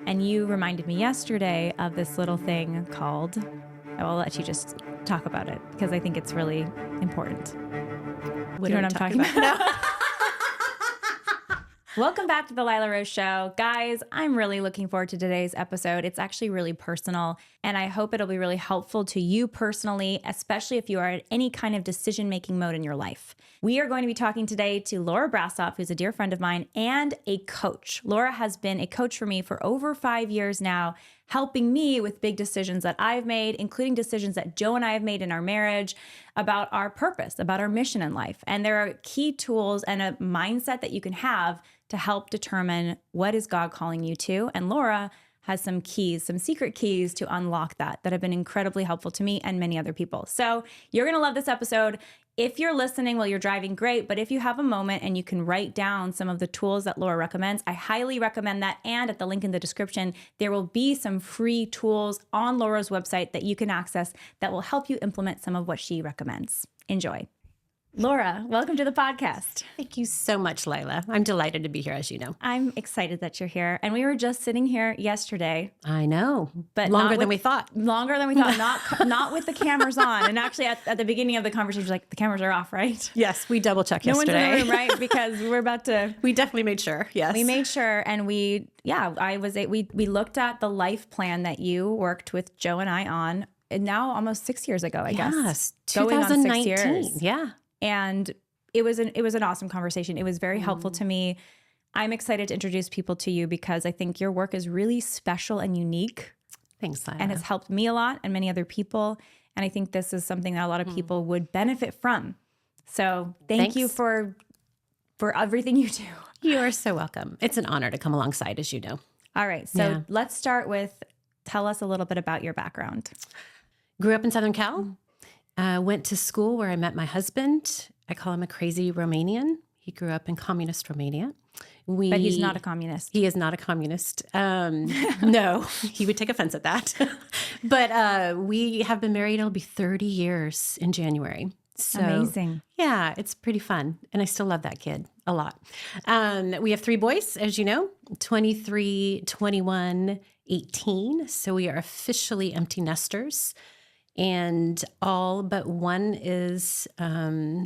And you reminded me yesterday of this little thing called, I'll let you just talk about it because I think it's really important. Do you know what I'm talking about? No. Welcome back to the Lila Rose Show. Guys, I'm really looking forward to today's episode. It's actually really personal, and I hope it'll be really helpful to you personally, especially if you are at any kind of decision-making mode in your life. We are going to be talking today to Laura Brasov, who's a dear friend of mine and a coach. Laura has been a coach for me for over 5 years now, helping me with big decisions that I've made, including decisions that Joe and I have made in our marriage about our purpose, about our mission in life. And there are key tools and a mindset that you can have to help determine what is God calling you to. And Laura has some keys, some secret keys to unlock that have been incredibly helpful to me and many other people. So you're going to love this episode. If you're listening while you're driving, great. But if you have a moment and you can write down some of the tools that Laura recommends, I highly recommend that. And at the link in the description, there will be some free tools on Laura's website that you can access that will help you implement some of what she recommends. Enjoy. Laura, welcome to the podcast. Thank you so much, Lila. I'm delighted to be here, as you know. I'm excited that you're here. And we were just sitting here yesterday. I know, but longer than we thought. Longer than we thought, not with the cameras on. And actually, at the beginning of the conversation, like, the cameras are off, right? Yes, we double checked yesterday. No one's in the room, right? Because we're about to. We definitely made sure. Yes, we made sure, and we looked at the life plan that you worked with Joe and I on, and now almost 6 years ago, I guess. Yes, 2019. Going on 6 years. Yeah. And it was an awesome conversation. It was very helpful to me. I'm excited to introduce people to you because I think your work is really special and unique. Thanks, Lila. And it's helped me a lot and many other people. And I think this is something that a lot of people would benefit from. So thanks you for everything you do. You are so welcome. It's an honor to come alongside, as you know. All right. So let's start with, tell us a little bit about your background. Grew up in Southern Cal. Went to school where I met my husband. I call him a crazy Romanian. He grew up in communist Romania. But he's not a communist. He is not a communist. No, he would take offense at that. But we have been married. It'll be 30 years in January. So, amazing. Yeah, it's pretty fun. And I still love that kid a lot. We have 3 boys, as you know, 23, 21, 18. So we are officially empty nesters. And all but one is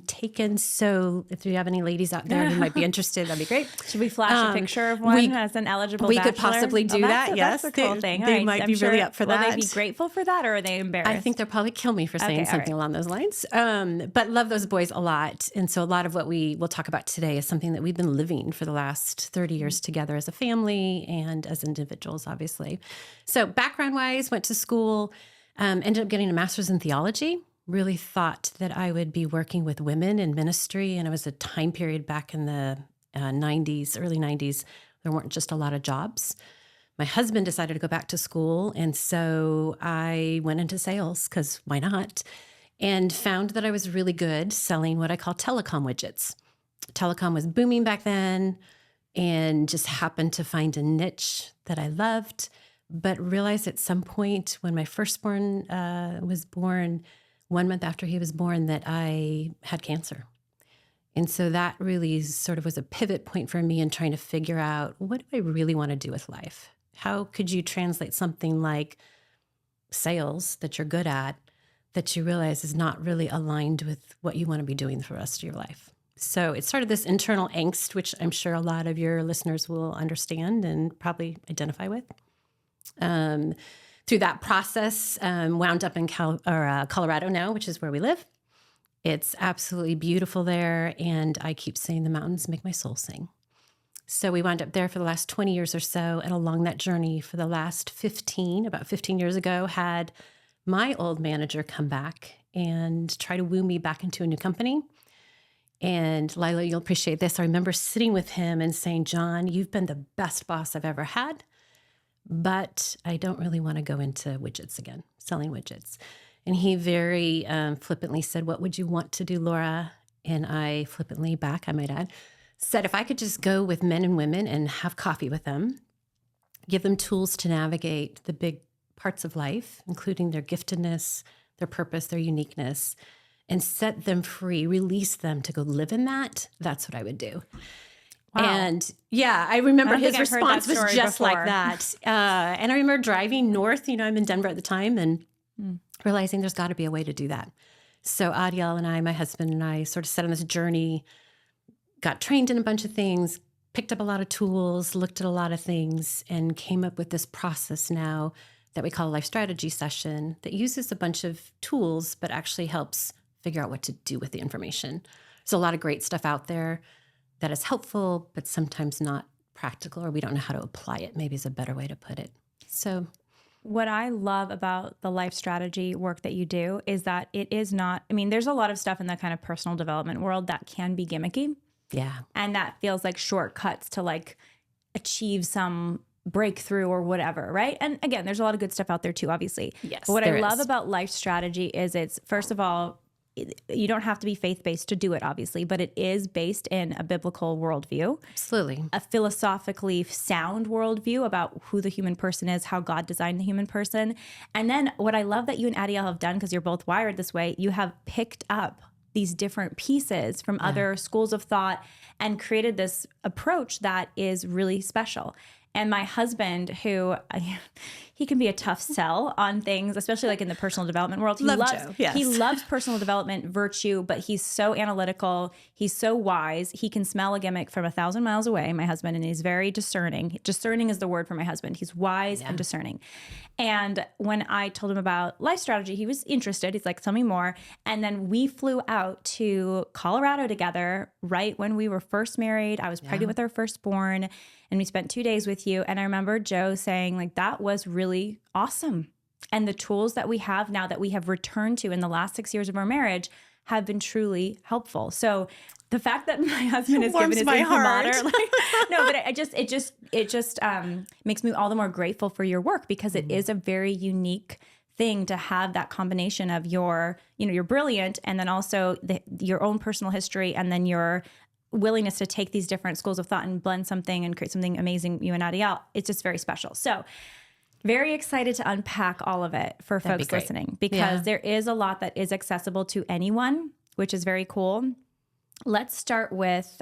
taken. So if you have any ladies out there who might be interested, that'd be great. Should we flash a picture of one as an eligible We bachelor? could possibly do that, yes. That's a cool thing. They might be really up for that. Will they be grateful for that, or are they embarrassed? I think they'll probably kill me for saying something along those lines. But love those boys a lot. And so a lot of what we will talk about today is something that we've been living for the last 30 years together as a family and as individuals, obviously. So background-wise, went to school. Ended up getting a master's in theology. Really thought that I would be working with women in ministry. And it was a time period back in the 90s, early 90s. There weren't just a lot of jobs. My husband decided to go back to school. And so I went into sales because why not? And found that I was really good selling what I call telecom widgets. Telecom was booming back then and just happened to find a niche that I loved. But realized at some point when my firstborn was born, 1 month after he was born, that I had cancer. And so that really sort of was a pivot point for me in trying to figure out, what do I really want to do with life? How could you translate something like sales that you're good at, that you realize is not really aligned with what you want to be doing for the rest of your life? So it started this internal angst, which I'm sure a lot of your listeners will understand and probably identify with. Through that process, wound up in Colorado now, which is where we live. It's absolutely beautiful there, and I keep saying the mountains make my soul sing. So we wound up there for the last 20 years or so, and along that journey for the last about 15 years ago, had my old manager come back and try to woo me back into a new company. And Lila, you'll appreciate this. I remember sitting with him and saying, John, you've been the best boss I've ever had. But I don't really want to go into widgets again, selling widgets. And he very flippantly said, what would you want to do, Laura? And I flippantly back, I might add, said if I could just go with men and women and have coffee with them, give them tools to navigate the big parts of life, including their giftedness, their purpose, their uniqueness, and set them free, release them to go live in that, that's what I would do. Wow. And yeah, I remember his response was just before. like that. And I remember driving north, I'm in Denver at the time, and realizing there's got to be a way to do that. So Adiel and I, my husband and I, sort of set on this journey, got trained in a bunch of things, picked up a lot of tools, looked at a lot of things, and came up with this process now that we call a life strategy session that uses a bunch of tools, but actually helps figure out what to do with the information. There's a lot of great stuff out there that is helpful, but sometimes not practical, or we don't know how to apply it, maybe is a better way to put it. So what I love about the life strategy work that you do is that it is not, there's a lot of stuff in the kind of personal development world that can be gimmicky. Yeah. And that feels like shortcuts to like achieve some breakthrough or whatever, right? And again, there's a lot of good stuff out there too, obviously. Yes, but what I love is. about life strategy is it's, first of all, you don't have to be faith-based to do it, obviously, but it is based in a biblical worldview. Absolutely. A philosophically sound worldview about who the human person is, how God designed the human person. And then what I love that you and Adiel have done, because you're both wired this way, you have picked up these different pieces from other schools of thought and created this approach that is really special. And my husband, who he can be a tough sell on things, especially like in the personal development world. He loves personal development virtue, but he's so analytical. He's so wise. He can smell a gimmick from 1,000 miles away, my husband, and he's very discerning. Discerning is the word for my husband. He's wise and discerning. And when I told him about life strategy, he was interested. He's like, tell me more. And then we flew out to Colorado together right when we were first married. I was pregnant with our firstborn. And we spent 2 days with you. And I remember Joe saying, like, that was really awesome. And the tools that we have now that we have returned to in the last 6 years of our marriage have been truly helpful. So the fact that my husband has given his imprimatur, no, but it just makes me all the more grateful for your work, because it is a very unique thing to have that combination of you're brilliant, and then also your own personal history, and then your willingness to take these different schools of thought and blend something and create something amazing, you and Adiel. It's just very special. So very excited to unpack all of it for folks listening, because there is a lot that is accessible to anyone, which is very cool. Let's start with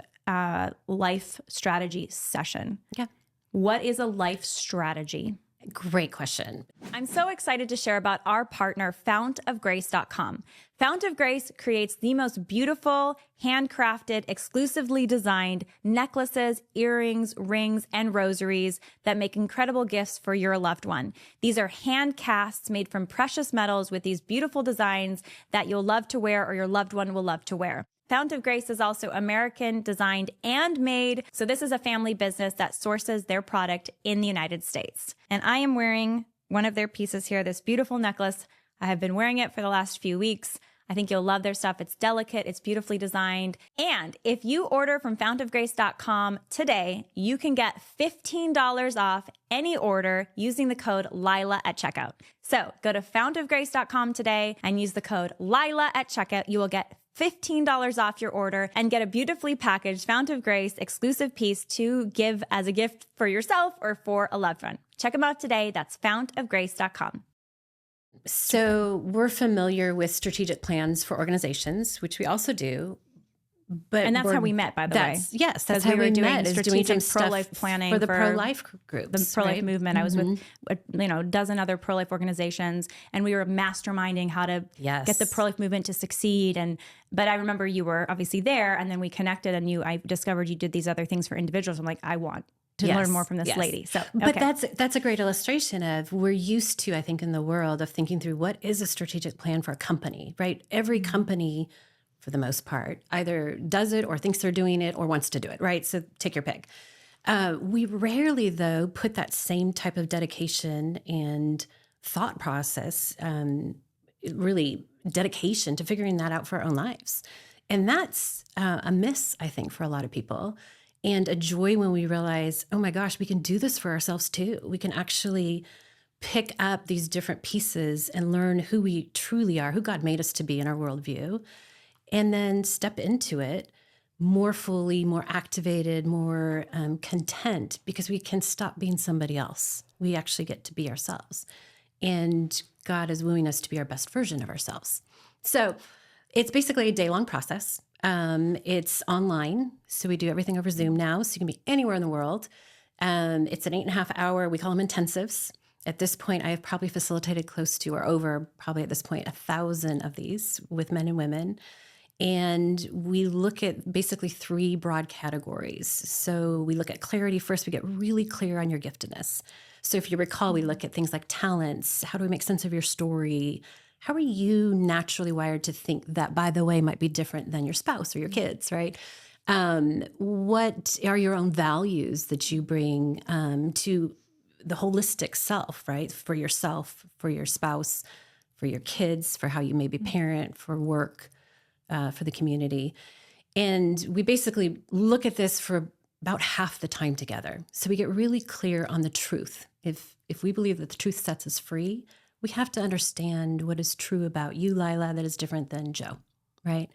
life strategy session. Yeah. What is a life strategy? Great question. I'm so excited to share about our partner, fountofgrace.com. Fount of Grace creates the most beautiful, handcrafted, exclusively designed necklaces, earrings, rings, and rosaries that make incredible gifts for your loved one. These are hand casts made from precious metals with these beautiful designs that you'll love to wear, or your loved one will love to wear. Fount of Grace is also American designed and made. So this is a family business that sources their product in the United States. And I am wearing one of their pieces here, this beautiful necklace. I have been wearing it for the last few weeks. I think you'll love their stuff. It's delicate. It's beautifully designed. And if you order from fountofgrace.com today, you can get $15 off any order using the code Lila at checkout. So go to fountofgrace.com today and use the code Lila at checkout. You will get $15 off your order and get a beautifully packaged Fount of Grace exclusive piece to give as a gift for yourself or for a loved one. Check them out today. That's fountofgrace.com. So we're familiar with strategic plans for organizations, which we also do. And that's how we met, by the way. Yes, that's how we met, is doing some pro-life planning for the pro-life groups. The pro-life movement. I was with a dozen other pro-life organizations, and we were masterminding how to get the pro-life movement to succeed. But I remember you were obviously there, and then we connected, and I discovered you did these other things for individuals. I'm like, I want to learn more from this lady. So, But that's a great illustration of, we're used to, I think, in the world of thinking through what is a strategic plan for a company, right? Every company, for the most part, either does it or thinks they're doing it or wants to do it, right? So take your pick. We rarely, though, put that same type of dedication and thought process, really dedication to figuring that out for our own lives. And that's a miss, I think, for a lot of people. And a joy when we realize, oh my gosh, we can do this for ourselves too. We can actually pick up these different pieces and learn who we truly are, who God made us to be in our worldview, and then step into it more fully, more activated, more content, because we can stop being somebody else. We actually get to be ourselves. And God is wooing us to be our best version of ourselves. So it's basically a day-long process. It's online. So we do everything over Zoom now. So you can be anywhere in the world. It's an 8.5 hour, we call them intensives. At this point, I have probably facilitated close to or over probably at this point 1,000 of these with men and women. And we look at basically 3 broad categories. So we look at clarity first. We get really clear on your giftedness. So if you recall, we look at things like talents. How do we make sense of your story? How are you naturally wired to think that, by the way, might be different than your spouse or your kids, right? What are your own values that you bring to the holistic self, right? For yourself, for your spouse, for your kids, for how you maybe parent, for work, for the community. And we basically look at this for about half the time together. So we get really clear on the truth. If we believe that the truth sets us free, we have to understand what is true about you, Lila, that is different than Joe, right?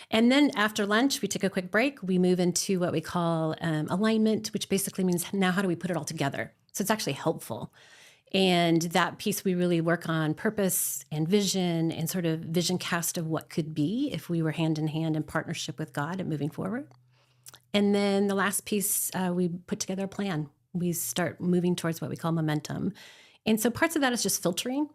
And then after lunch, we take a quick break. We move into what we call alignment, which basically means now how do we put it all together? So it's actually helpful. And that piece, we really work on purpose and vision and sort of vision cast of what could be if we were hand in hand in partnership with God and moving forward. And then the last piece, we put together a plan. We start moving towards what we call momentum. And so parts of that is just filtering,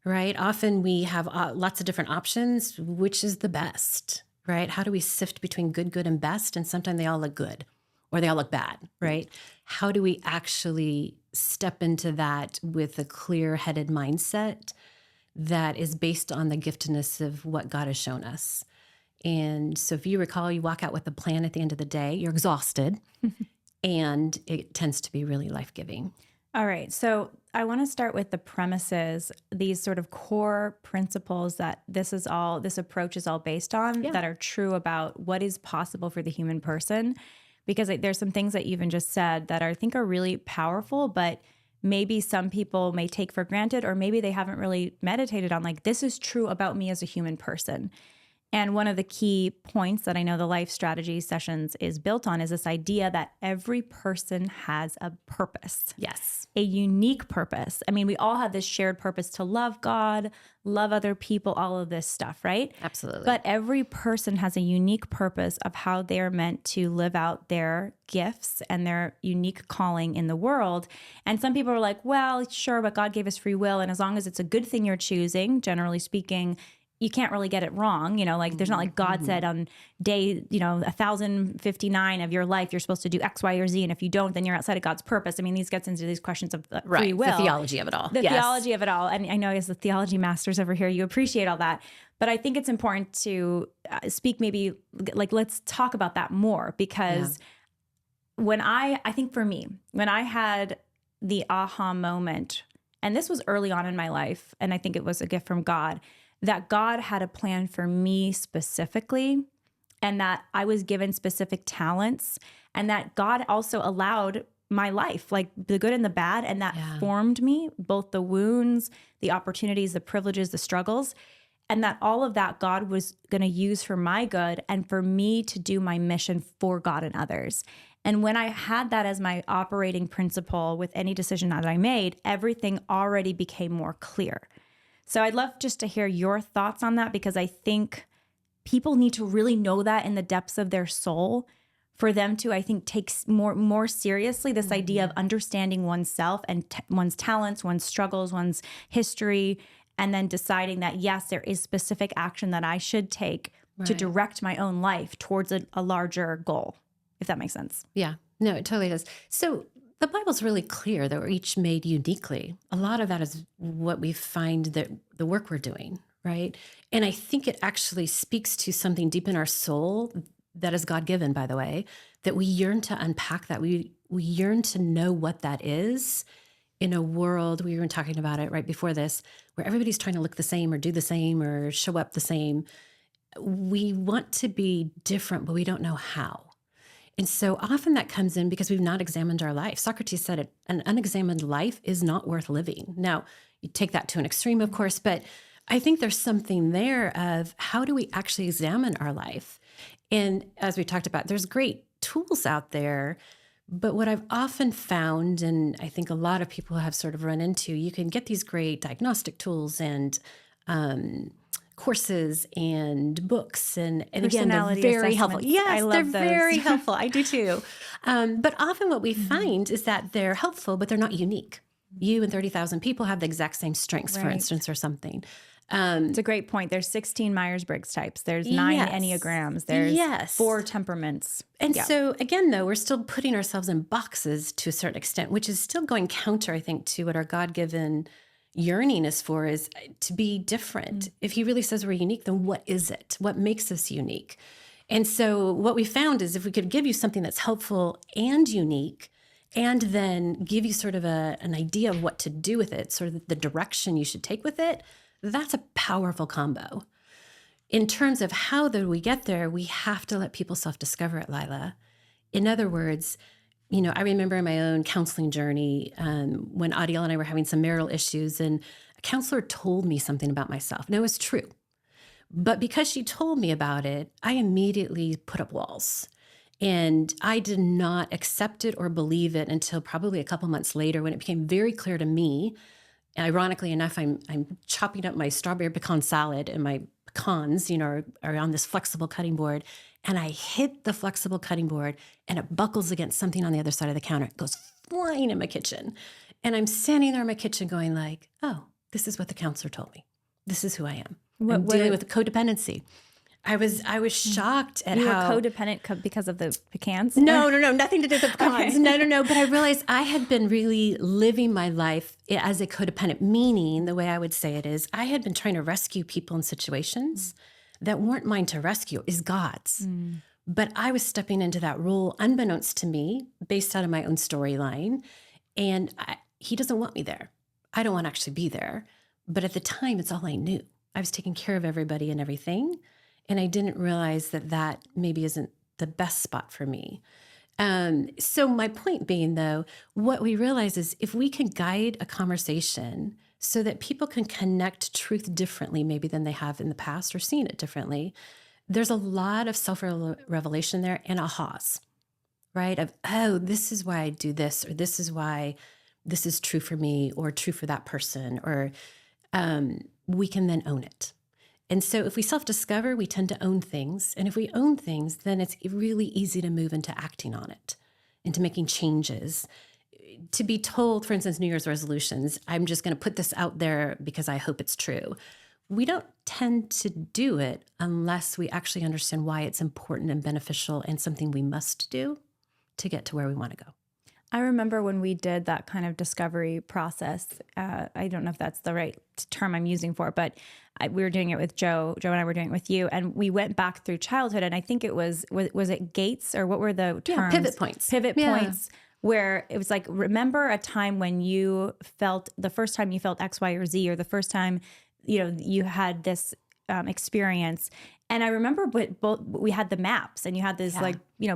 right? Often we have lots of different options. Which is the best, right? How do we sift between good, and best? And sometimes they all look good or they all look bad, right? How do we actually step into that with a clear-headed mindset that is based on the giftedness of what God has shown us? And so if you recall, you walk out with a plan at the end of the day, you're exhausted, and it tends to be really life-giving. All right. So I want to start with the premises, these sort of core principles that this approach is all based on, that are true about what is possible for the human person. Because there's some things that you even just said that I think are really powerful, but maybe some people may take for granted, or maybe they haven't really meditated on, like, this is true about me as a human person. And one of the key points that I know the life strategy sessions is built on is this idea that every person has a purpose. Yes. A unique purpose. I mean, we all have this shared purpose to love God, love other people, all of this stuff, right? Absolutely. But every person has a unique purpose of how they are meant to live out their gifts and their unique calling in the world. And some people are like, well, sure, but God gave us free will. And as long as it's a good thing you're choosing, generally speaking, you can't really get it wrong. You know, like there's not like God said on day, 1059 of your life, you're supposed to do X, Y, or Z. And if you don't, then you're outside of God's purpose. I mean, these gets into these questions of free will. The theology of it all. Theology of it all. And I know as the theology masters over here, you appreciate all that. But I think it's important to speak maybe like, let's talk about that more, because when I think for me, when I had the aha moment, and this was early on in my life, and I think it was a gift from God, that God had a plan for me specifically, and that I was given specific talents, and that God also allowed my life, like the good and the bad, and that formed me, both the wounds, the opportunities, the privileges, the struggles, and that all of that God was going to use for my good and for me to do my mission for God and others. And when I had that as my operating principle with any decision that I made, everything already became more clear. So I'd love just to hear your thoughts on that, because I think people need to really know that in the depths of their soul for them to, I think, take more seriously this idea of understanding oneself and one's talents, one's struggles, one's history, and then deciding that, yes, there is specific action that I should take to direct my own life towards a larger goal, if that makes sense. Yeah, no, it totally does. So the Bible's really clear that we're each made uniquely. A lot of that is what we find that the work we're doing, right? And I think it actually speaks to something deep in our soul that is God-given, by the way, that we yearn to unpack that. We yearn to know what that is in a world, we were talking about it right before this, where everybody's trying to look the same or do the same or show up the same. We want to be different, but we don't know how. And so often that comes in because we've not examined our life. Socrates said it, an unexamined life is not worth living. Now, you take that to an extreme, of course, but I think there's something there of how do we actually examine our life? And as we talked about, there's great tools out there, but what I've often found, and I think a lot of people have sort of run into, you can get these great diagnostic tools and courses and books. And again, they're Personality very helpful. assessments. Yes, I love they're those. very helpful. I do too. But often what we find is that they're helpful, but they're not unique. You and 30,000 people have the exact same strengths, for instance, or something. It's a great point. There's 16 Myers-Briggs types. There's 9 Enneagrams. There's 4 temperaments. And so again, though, we're still putting ourselves in boxes to a certain extent, which is still going counter, I think, to what our God-given yearning is for, is to be different. If he really says we're unique, then what is it? What makes us unique? And so what we found is if we could give you something that's helpful and unique, and then give you sort of an idea of what to do with it, sort of the direction you should take with it, that's a powerful combo. In terms of how do we get there, we have to let people self-discover it, Lila. In other words, I remember in my own counseling journey when Adiel and I were having some marital issues, and a counselor told me something about myself. Now, it's true. But because she told me about it, I immediately put up walls. And I did not accept it or believe it until probably a couple months later, when it became very clear to me. Ironically enough, I'm chopping up my strawberry pecan salad, and my pecans, are on this flexible cutting board. And I hit the flexible cutting board, and it buckles against something on the other side of the counter. It goes flying in my kitchen. And I'm standing there in my kitchen going like, oh, this is what the counselor told me. This is who I am. I'm dealing with codependency. I was shocked at how... You how... were codependent because of the pecans? No, nothing to do with the pecans. Okay. No. But I realized I had been really living my life as a codependent, meaning the way I would say it is I had been trying to rescue people in situations that weren't mine to rescue, is God's. But I was stepping into that role unbeknownst to me, based out of my own storyline. And he doesn't want me there. I don't want to actually be there. But at the time, it's all I knew. I was taking care of everybody and everything. And I didn't realize that maybe isn't the best spot for me. So my point being, though, what we realize is if we can guide a conversation so that people can connect truth differently maybe than they have in the past or seen it differently, there's a lot of self-revelation there and ahas, right? Of, oh, this is why I do this, or this is why this is true for me or true for that person, or we can then own it. And so if we self-discover, we tend to own things. And if we own things, then it's really easy to move into acting on it, into making changes. To be told, for instance, New Year's resolutions, I'm just going to put this out there because I hope it's true. We don't tend to do it unless we actually understand why it's important and beneficial and something we must do to get to where we want to go. I remember when we did that kind of discovery process. I don't know if that's the right term I'm using for it, but we were doing it with Joe. Joe and I were doing it with you, and we went back through childhood. And I think it was it gates, or what were the terms? Pivot points. Pivot points, where it was like, remember a time when you felt the first time you felt X, Y, or Z, or the first time you had this experience. And I remember we had the maps, and you had this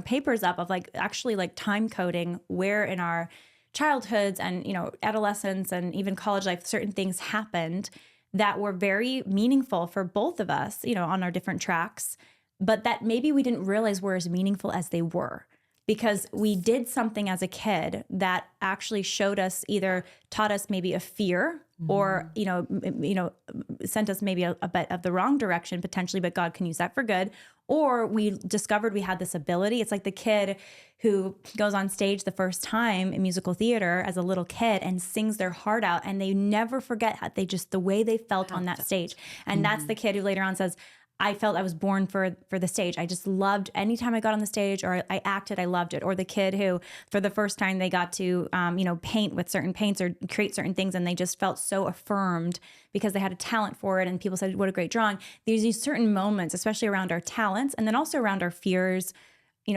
papers up of actually time coding where in our childhoods and adolescence and even college life certain things happened that were very meaningful for both of us, on our different tracks, but that maybe we didn't realize were as meaningful as they were. Because we did something as a kid that actually taught us maybe a fear, or sent us maybe a bit of the wrong direction potentially, but God can use that for good. Or we discovered we had this ability. It's like the kid who goes on stage the first time in musical theater as a little kid and sings their heart out, and they never forget the way they felt on that stage. And that's the kid who later on says, I felt I was born for the stage. I just loved anytime I got on the stage or I acted, I loved it. Or the kid who, for the first time, they got to, paint with certain paints or create certain things, and they just felt so affirmed because they had a talent for it. And people said, what a great drawing. There's these certain moments, especially around our talents, and then also around our fears,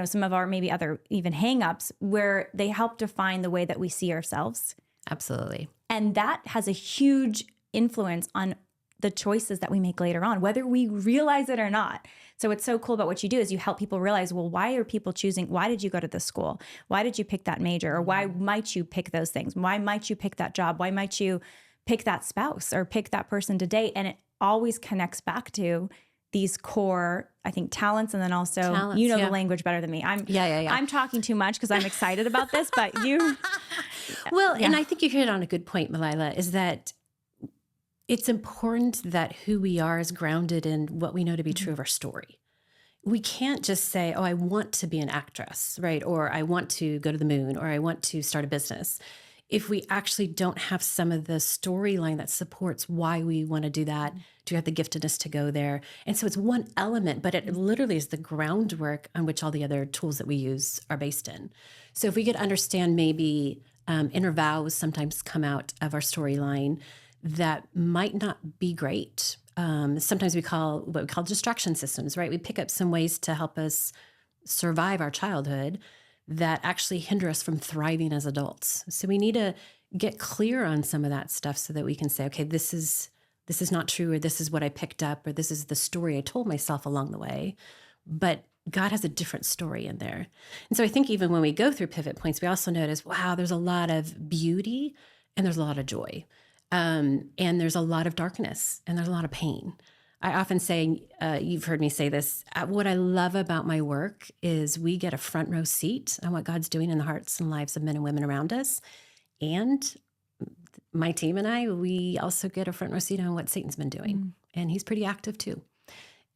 some of our maybe other even hangups, where they help define the way that we see ourselves. Absolutely. And that has a huge influence on the choices that we make later on, whether we realize it or not. So what's so cool about what you do is you help people realize, well, why are people choosing? Why did you go to this school? Why did you pick that major? Or why might you pick those things? Why might you pick that job? Why might you pick that spouse or pick that person to date? And it always connects back to these core, I think, talents. And then also, the language better than me. I'm talking too much because I'm excited about this, but you. Well, and I think you hit on a good point, Lila, is that It's important that who we are is grounded in what we know to be true of our story. We can't just say, oh, I want to be an actress, right? Or I want to go to the moon, or I want to start a business. If we actually don't have some of the storyline that supports why we want to do that, do you have the giftedness to go there? And so it's one element, but it literally is the groundwork on which all the other tools that we use are based in. So if we could understand maybe inner vows sometimes come out of our storyline that might not be great. Sometimes we call what we call distraction systems, right? We pick up some ways to help us survive our childhood that actually hinder us from thriving as adults. So we need to get clear on some of that stuff so that we can say, okay, this is not true, or this is what I picked up, or this is the story I told myself along the way. But God has a different story in there. And so I think even when we go through pivot points, we also notice, wow, there's a lot of beauty and there's a lot of joy. And there's a lot of darkness and there's a lot of pain. I often say, you've heard me say this, what I love about my work is we get a front row seat on what God's doing in the hearts and lives of men and women around us. And my team and I, we also get a front row seat on what Satan's been doing. And he's pretty active too.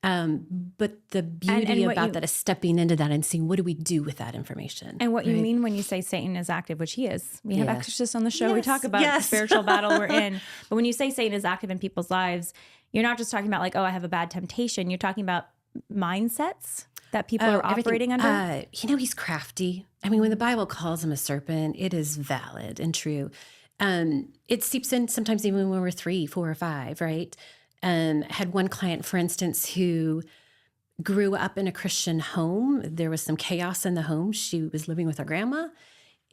But the beauty about that is stepping into that and seeing, what do we do with that information? And what you mean when you say Satan is active, which he is. We have exorcists on the show. We talk about the spiritual battle we're in. But when you say Satan is active in people's lives, you're not just talking about like, oh, I have a bad temptation. You're talking about mindsets that people are operating under. He's crafty. I mean, when the Bible calls him a serpent, it is valid and true. It seeps in sometimes even when we're 3, 4, or 5, right? Had one client, for instance, who grew up in a Christian home. There was some chaos in the home. She was living with her grandma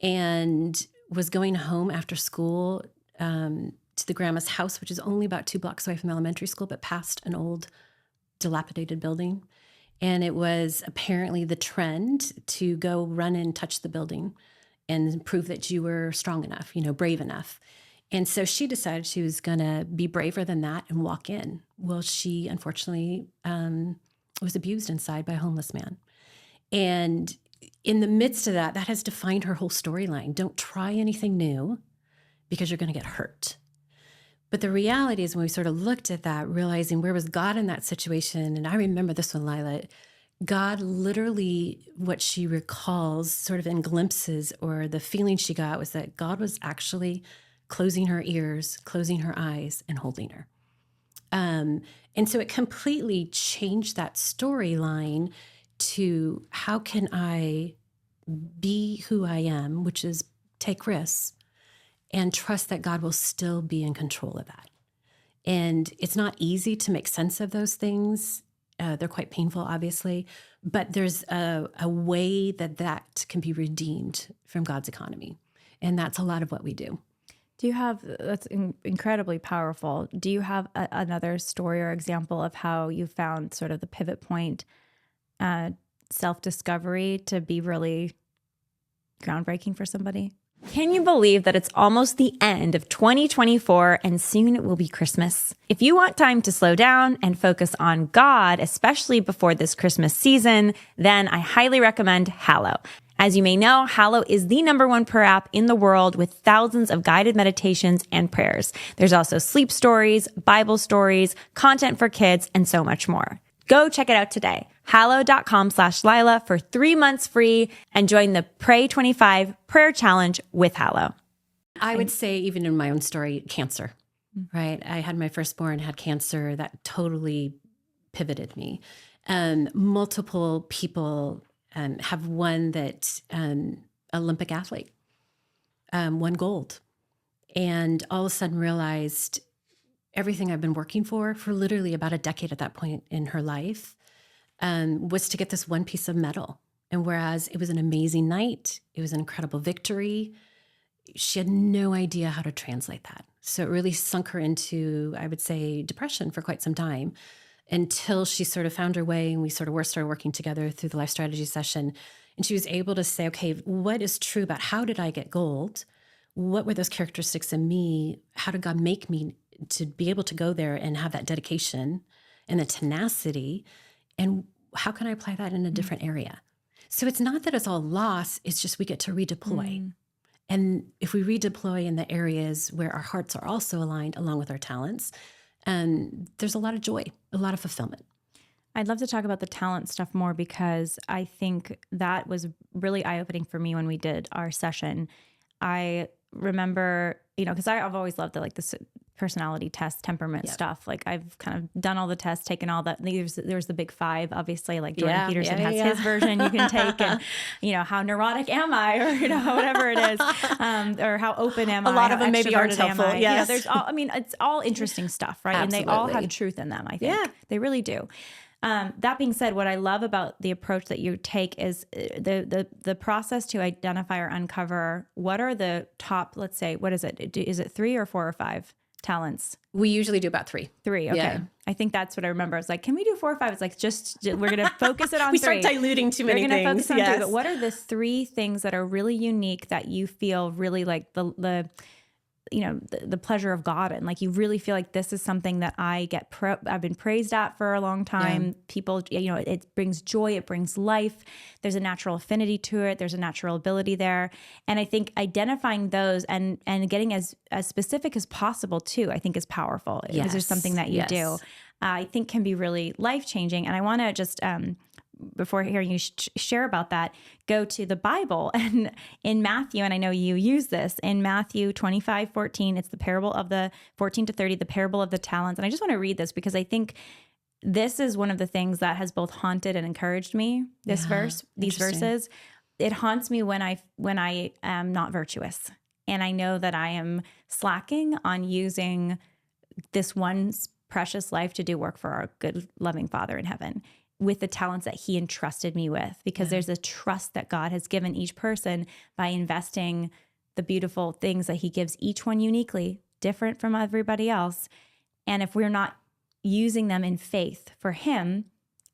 and was going home after school to the grandma's house, which is only about 2 blocks away from elementary school, but past an old dilapidated building. And it was apparently the trend to go run and touch the building and prove that you were strong enough, brave enough. And so she decided she was going to be braver than that and walk in. Well, she unfortunately was abused inside by a homeless man. And in the midst of that has defined her whole storyline. Don't try anything new because you're going to get hurt. But the reality is when we sort of looked at that, realizing where was God in that situation, and I remember this one, Lila, God literally, what she recalls sort of in glimpses, or the feeling she got, was that God was actually closing her ears, closing her eyes, and holding her. And so it completely changed that storyline to how can I be who I am, which is take risks, and trust that God will still be in control of that. And it's not easy to make sense of those things. They're quite painful, obviously, but there's a way that can be redeemed from God's economy. And that's a lot of what we do. Do you have, that's incredibly powerful. Do you have another story or example of how you found sort of the pivot point, self-discovery to be really groundbreaking for somebody? Can you believe that it's almost the end of 2024 and soon it will be Christmas? If you want time to slow down and focus on God, especially before this Christmas season, then I highly recommend Hallow. As you may know, Hallow is the #1 prayer app in the world with thousands of guided meditations and prayers. There's also sleep stories, Bible stories, content for kids, and so much more. Go check it out today. Hallow.com/Lila for 3 months free and join the Pray 25 prayer challenge with Hallow. I would say, even in my own story, cancer, right? I had my firstborn had cancer that totally pivoted me. Multiple people have won that Olympic athlete, won gold, and all of a sudden realized everything I've been working for literally about a decade at that point in her life was to get this one piece of metal. And whereas it was an amazing night, it was an incredible victory, she had no idea how to translate that. So it really sunk her into, I would say, depression for quite some time, until she sort of found her way, and we sort of started working together through the life strategy session. And she was able to say, okay, what is true about how did I get gold? What were those characteristics in me? How did God make me to be able to go there and have that dedication and the tenacity? And how can I apply that in a different area? So it's not that it's all loss, it's just we get to redeploy. And if we redeploy in the areas where our hearts are also aligned along with our talents, there's a lot of joy, a lot of fulfillment. I'd love to talk about the talent stuff more because I think that was really eye-opening for me when we did our session. I remember, because I've always loved this personality test, temperament stuff. Like I've kind of done all the tests, taken all that. There's the big 5, obviously, like Jordan Peterson has his version you can take, and how neurotic am I, or whatever it is, or how open am I? A lot of them maybe aren't helpful. Yes. There's all. It's all interesting stuff, right? Absolutely. And they all have truth in them. I think they really do. That being said, what I love about the approach that you take is the process to identify or uncover what are the top, let's say, what is it? Is it 3 or 4 or 5 talents? We usually do about 3. 3. Okay. Yeah. I think that's what I remember. I was like, can we do 4 or 5? It's like, we're going to focus it on 3. We start diluting too many things. We're going to focus on 3. But what are the 3 things that are really unique that you feel really like the pleasure of God, and like you really feel like this is something that I've been praised at for a long time. Yeah. People, it brings joy, it brings life. There's a natural affinity to it. There's a natural ability there. And I think identifying those and getting as specific as possible too, I think is powerful. Yes. Because there's something that you do, I think can be really life-changing. And I want to just, before hearing you share about that, go to the Bible and in Matthew, and I know you use this in Matthew 25:14, it's the parable of the 14 to 30, the parable of the talents. And I just want to read this because I think this is one of the things that has both haunted and encouraged me. These verses, it haunts me when I am not virtuous. And I know that I am slacking on using this one precious life to do work for our good, loving Father in heaven, with the talents that he entrusted me with, because there's a trust that God has given each person by investing the beautiful things that he gives each one uniquely, different from everybody else. And if we're not using them in faith for him,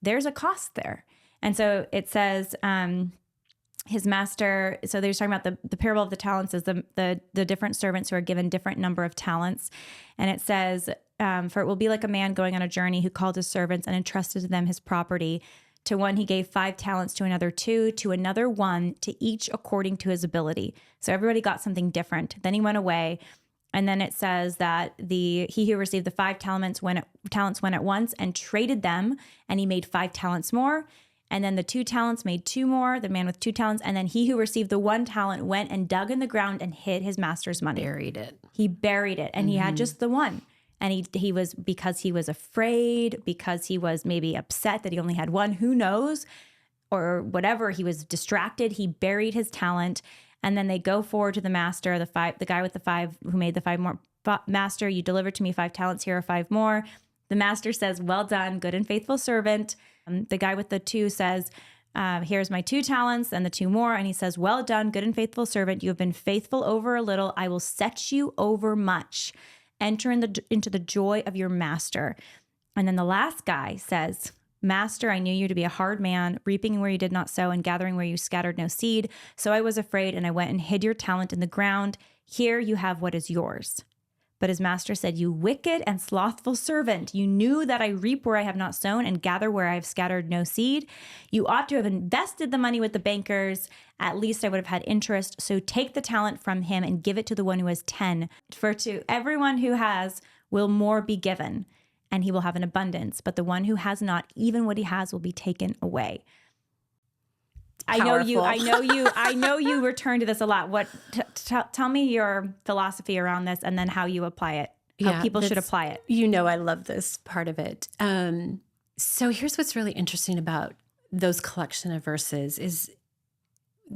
there's a cost there. And so it says, his master, so they're talking about the parable of the talents is the different servants who are given different number of talents. And it says, for it will be like a man going on a journey who called his servants and entrusted to them his property. To one he gave 5 talents, to another 2, to another 1, to each according to his ability. So everybody got something different. Then he went away. And then it says that he who received the 5 talents went at once and traded them, and he made 5 talents more. And then the 2 talents made 2 more, the man with 2 talents. And then he who received the 1 talent went and dug in the ground and hid his master's money. He buried it. And he had just the 1. And he was, because he was afraid, because he was maybe upset that he only had 1, who knows, or whatever, he was distracted. He buried his talent. And then they go forward to the master, the guy with the 5 who made the 5 more. Master, you delivered to me 5 talents. Here are 5 more. The master says, well done, good and faithful servant. The guy with the 2 says, here's my 2 talents and the 2 more. And he says, well done, good and faithful servant. You have been faithful over a little. I will set you over much. Enter into the joy of your master. And then the last guy says, Master, I knew you to be a hard man, reaping where you did not sow and gathering where you scattered no seed. So I was afraid, and I went and hid your talent in the ground. Here you have what is yours. But his master said, you wicked and slothful servant, you knew that I reap where I have not sown and gather where I have scattered no seed. You ought to have invested the money with the bankers. At least I would have had interest. So take the talent from him and give it to the one who has 10. For to everyone who has will more be given, and he will have an abundance. But the one who has not, even what he has will be taken away. Powerful. I know you return to this a lot. Tell me your philosophy around this, and then how you apply it, how people should apply it. I love this part of it. So here's what's really interesting about those collection of verses is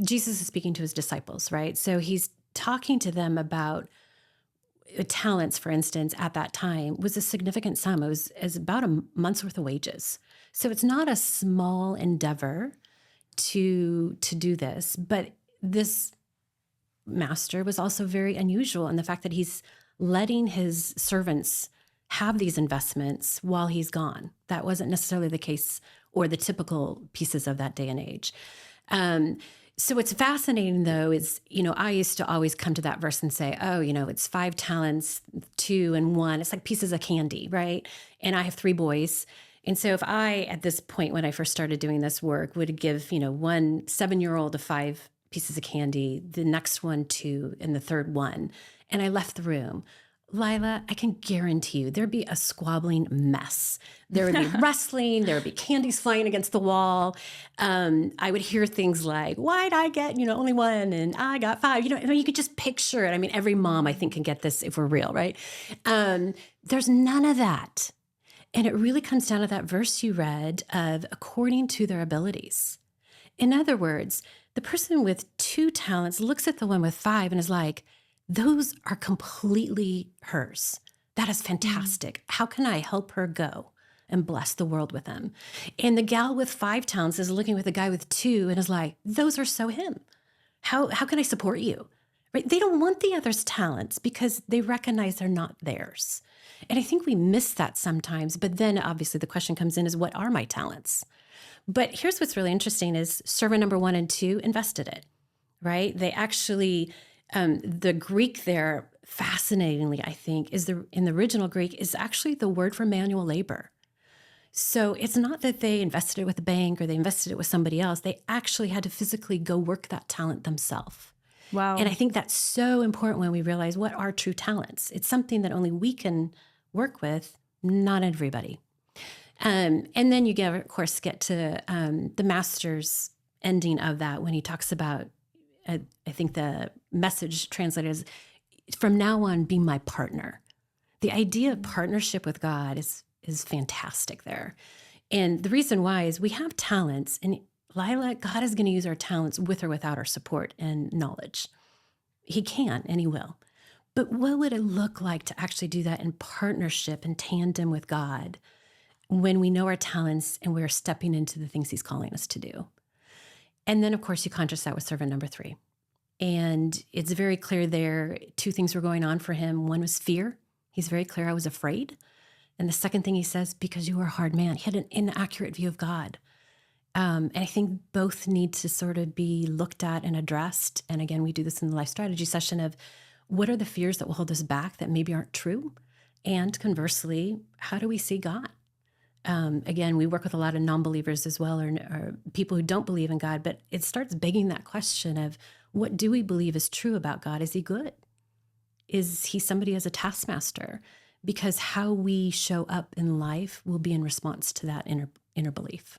Jesus is speaking to his disciples, right? So he's talking to them about talents, for instance, at that time was a significant sum. It was about a month's worth of wages. So it's not a small endeavor to do this, but this master was also very unusual in the fact that he's letting his servants have these investments while he's gone. That wasn't necessarily the case or the typical pieces of that day and age. So what's fascinating, though, is, I used to always come to that verse and say, it's 5 talents, 2 and 1. It's like pieces of candy, right? And I have 3 boys. And so if I, at this point, when I first started doing this work, would give, one 7-year-old a 5 pieces of candy, the next one 2, and the third 1. And I left the room. Lila, I can guarantee you there'd be a squabbling mess. There would be wrestling. There would be candies flying against the wall. I would hear things like, why'd I get, only 1 and I got 5? You could just picture it. I mean, every mom, I think, can get this if we're real, right? There's none of that. And it really comes down to that verse you read of according to their abilities. In other words, the person with 2 talents looks at the one with 5 and is like, those are completely hers. That is fantastic. How can I help her go and bless the world with them? And the gal with 5 talents is looking with the guy with 2 and is like, those are so him. How can I support you? Right? They don't want the other's talents because they recognize they're not theirs. And I think we miss that sometimes. But then obviously the question comes in is, what are my talents? But here's what's really interesting is servant number 1 and 2 invested it, right? They actually... the Greek there, fascinatingly, I think, in the original Greek is actually the word for manual labor. So it's not that they invested it with a bank or they invested it with somebody else. They actually had to physically go work that talent themselves. Wow. And I think that's so important when we realize what are true talents. It's something that only we can work with, not everybody. And then you get to the master's ending of that when he talks about, I think the message translated is, from now on, be my partner. The idea of partnership with God is fantastic there. And the reason why is we have talents, and Lila, God is going to use our talents with or without our support and knowledge. He can, and he will. But what would it look like to actually do that in partnership and tandem with God when we know our talents and we're stepping into the things he's calling us to do? And then, of course, you contrast that with servant number 3. And it's very clear there, 2 things were going on for him. One was fear. He's very clear, I was afraid. And the second thing he says, because you are a hard man. He had an inaccurate view of God. And I think both need to sort of be looked at and addressed. And again, we do this in the life strategy session of what are the fears that will hold us back that maybe aren't true? And conversely, how do we see God? Again, we work with a lot of non-believers as well, or people who don't believe in God, but it starts begging that question of, what do we believe is true about God? Is he good? Is he somebody as a taskmaster? Because how we show up in life will be in response to that inner belief.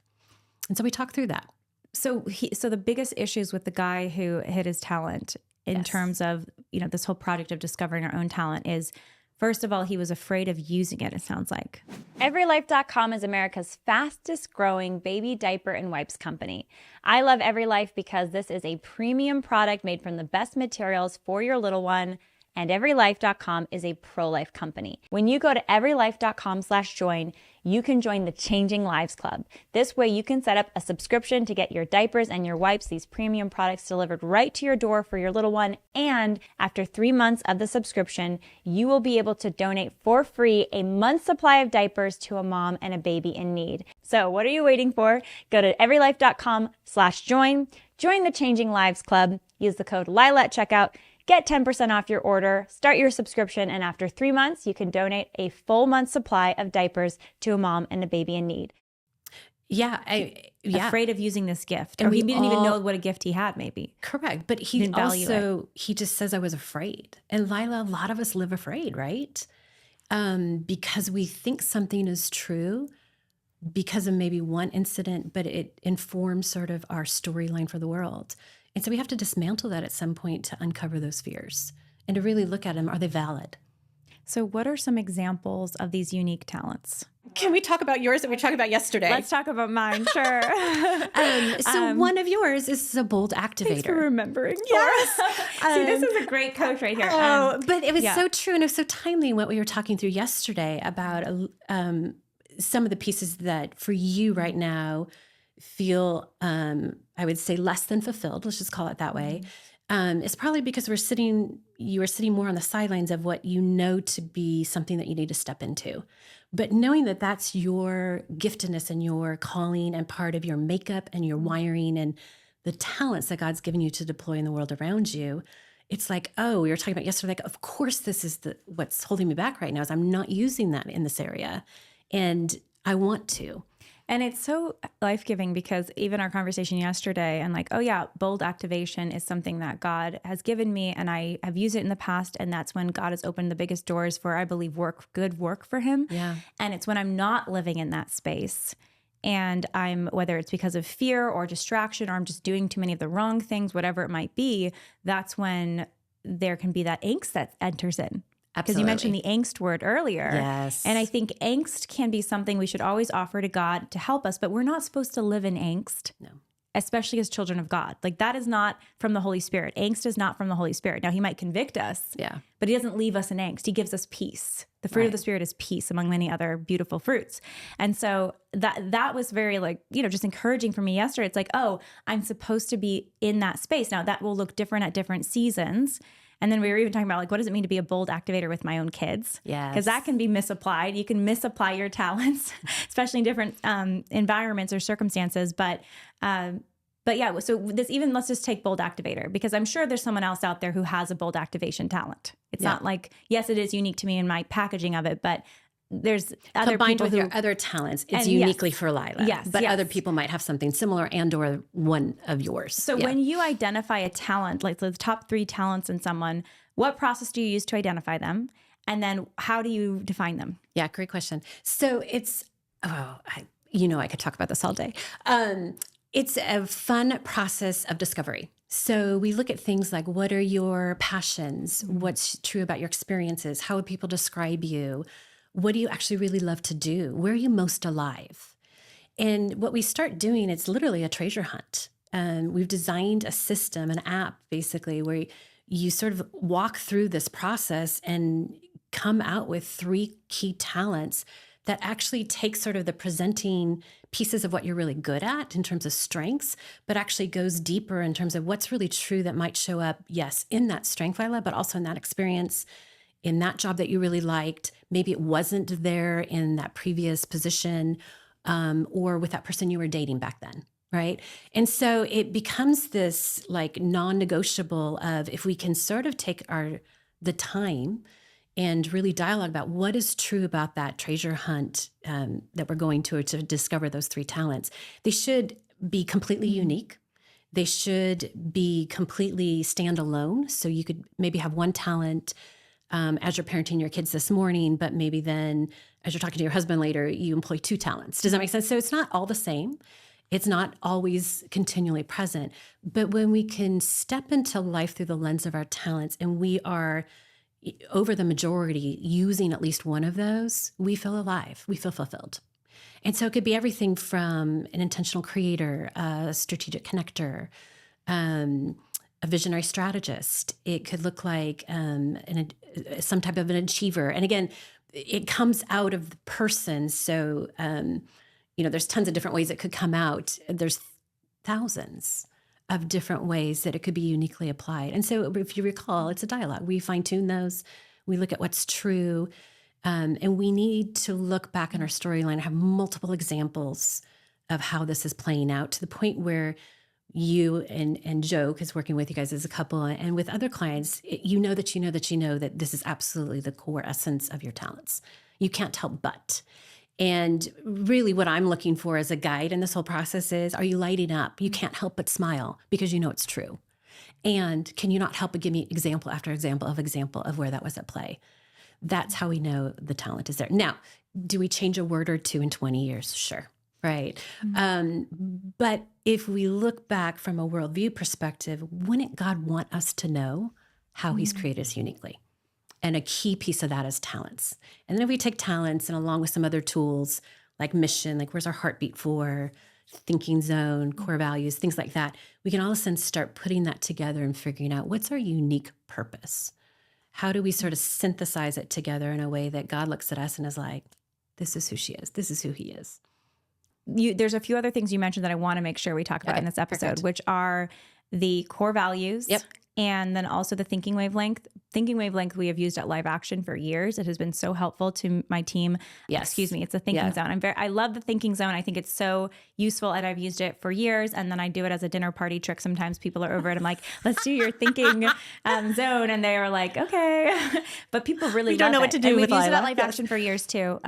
And so we talk through that. So the biggest issues with the guy who hid his talent in terms of, this whole project of discovering our own talent is, first of all, he was afraid of using it, it sounds like. EveryLife.com is America's fastest growing baby diaper and wipes company. I love EveryLife because this is a premium product made from the best materials for your little one. And EveryLife.com is a pro-life company. When you go to EveryLife.com/join, you can join the Changing Lives Club. This way you can set up a subscription to get your diapers and your wipes, these premium products delivered right to your door for your little one. And after 3 months of the subscription, you will be able to donate for free a month's supply of diapers to a mom and a baby in need. So what are you waiting for? Go to EveryLife.com/join. Join the Changing Lives Club. Use the code Lila at checkout. Get 10% off your order, start your subscription, and after 3 months, you can donate a full month's supply of diapers to a mom and a baby in need. Yeah. Afraid of using this gift. Or he didn't even know what a gift he had, maybe. Correct. But he just says, I was afraid. And Lila, a lot of us live afraid, right? Because we think something is true because of maybe one incident, but it informs sort of our storyline for the world. And so we have to dismantle that at some point to uncover those fears and to really look at them. Are they valid? So what are some examples of these unique talents? Can we talk about yours that we talked about yesterday? Let's talk about mine, sure. So one of yours is a bold activator. Thanks for remembering. Yes. See, this is a great coach right here. But it was so true, and it was so timely in what we were talking through yesterday about some of the pieces that for you right now feel, I would say, less than fulfilled. Let's just call it that way. It's probably because you are sitting more on the sidelines of what you know to be something that you need to step into. But knowing that that's your giftedness and your calling and part of your makeup and your wiring and the talents that God's given you to deploy in the world around you, it's like, oh, we were talking about yesterday, like, of course this is what's holding me back right now is I'm not using that in this area. And I want to. And it's so life-giving because even our conversation yesterday and like, oh yeah, bold activation is something that God has given me and I have used it in the past. And that's when God has opened the biggest doors for, I believe, good work for him. Yeah. And it's when I'm not living in that space and whether it's because of fear or distraction or I'm just doing too many of the wrong things, whatever it might be, that's when there can be that angst that enters in. Because you mentioned the angst word earlier. Yes. And I think angst can be something we should always offer to God to help us, but we're not supposed to live in angst. No. Especially as children of God. Like that is not from the Holy Spirit. Angst is not from the Holy Spirit. Now he might convict us, but he doesn't leave us in angst. He gives us peace. The fruit of the Spirit is peace among many other beautiful fruits. And so that was very like, just encouraging for me yesterday. It's like, oh, I'm supposed to be in that space. Now that will look different at different seasons. And then we were even talking about like, what does it mean to be a bold activator with my own kids? Yes. Because that can be misapplied. You can misapply your talents, especially in different environments or circumstances. But yeah, so let's just take bold activator, because I'm sure there's someone else out there who has a bold activation talent. It's not like, yes, it is unique to me in my packaging of it, but there's other combined people with your other talents, it's uniquely for Lila. Yes, but other people might have something similar and or one of yours. So when you identify a talent, like the top 3 talents in someone, what process do you use to identify them? And then how do you define them? Yeah, great question. So it's, I could talk about this all day. It's a fun process of discovery. So we look at things like, what are your passions? What's true about your experiences? How would people describe you? What do you actually really love to do? Where are you most alive? And what we start doing, it's literally a treasure hunt. We've designed a system, an app, basically, where you sort of walk through this process and come out with 3 key talents that actually take sort of the presenting pieces of what you're really good at in terms of strengths, but actually goes deeper in terms of what's really true that might show up, yes, in that strength, Lila, but also in that experience, in that job that you really liked. Maybe it wasn't there in that previous position or with that person you were dating back then, right? And so it becomes this like non-negotiable of, if we can sort of take the time and really dialogue about what is true about that treasure hunt that we're going to discover those 3 talents. They should be completely unique. They should be completely standalone. So you could maybe have one talent as you're parenting your kids this morning, but maybe then as you're talking to your husband later, you employ 2 talents. Does that make sense? So it's not all the same. It's not always continually present. But when we can step into life through the lens of our talents and we are over the majority using at least one of those, we feel alive, we feel fulfilled. And so it could be everything from an intentional creator, a strategic connector, a visionary strategist. It could look like some type of an achiever. And again, it comes out of the person. So, there's tons of different ways it could come out. There's thousands of different ways that it could be uniquely applied. And so if you recall, it's a dialogue. We fine-tune those. We look at what's true. And we need to look back in our storyline and have multiple examples of how this is playing out to the point where you and Joe, because working with you guys as a couple and with other clients, you know that this is absolutely the core essence of your talents. You can't help but. And really what I'm looking for as a guide in this whole process is, are you lighting up? You can't help but smile because you know it's true. And can you not help but give me example after example of where that was at play? That's how we know the talent is there. Now, do we change a word or 2 in 20 years? Sure. Right. But if we look back from a worldview perspective, wouldn't God want us to know how he's created us uniquely? And a key piece of that is talents. And then if we take talents and along with some other tools like mission, like where's our heartbeat for, thinking zone, core values, things like that, we can all of a sudden start putting that together and figuring out what's our unique purpose. How do we sort of synthesize it together in a way that God looks at us and is like, this is who she is. This is who he is. There's a few other things you mentioned that I want to make sure we talk about in this episode, which are the core values And then also the thinking wavelength. Thinking wavelength we have used at Live Action for years. It has been so helpful to my team. Yes. Excuse me. It's a thinking zone. I love the thinking zone. I think it's so useful, and I've used it for years. And then I do it as a dinner party trick. Sometimes people are over it. I'm like, let's do your thinking zone. And they are like, okay. But people really don't know what to do and with we've used it at Lila. Live Action for years too.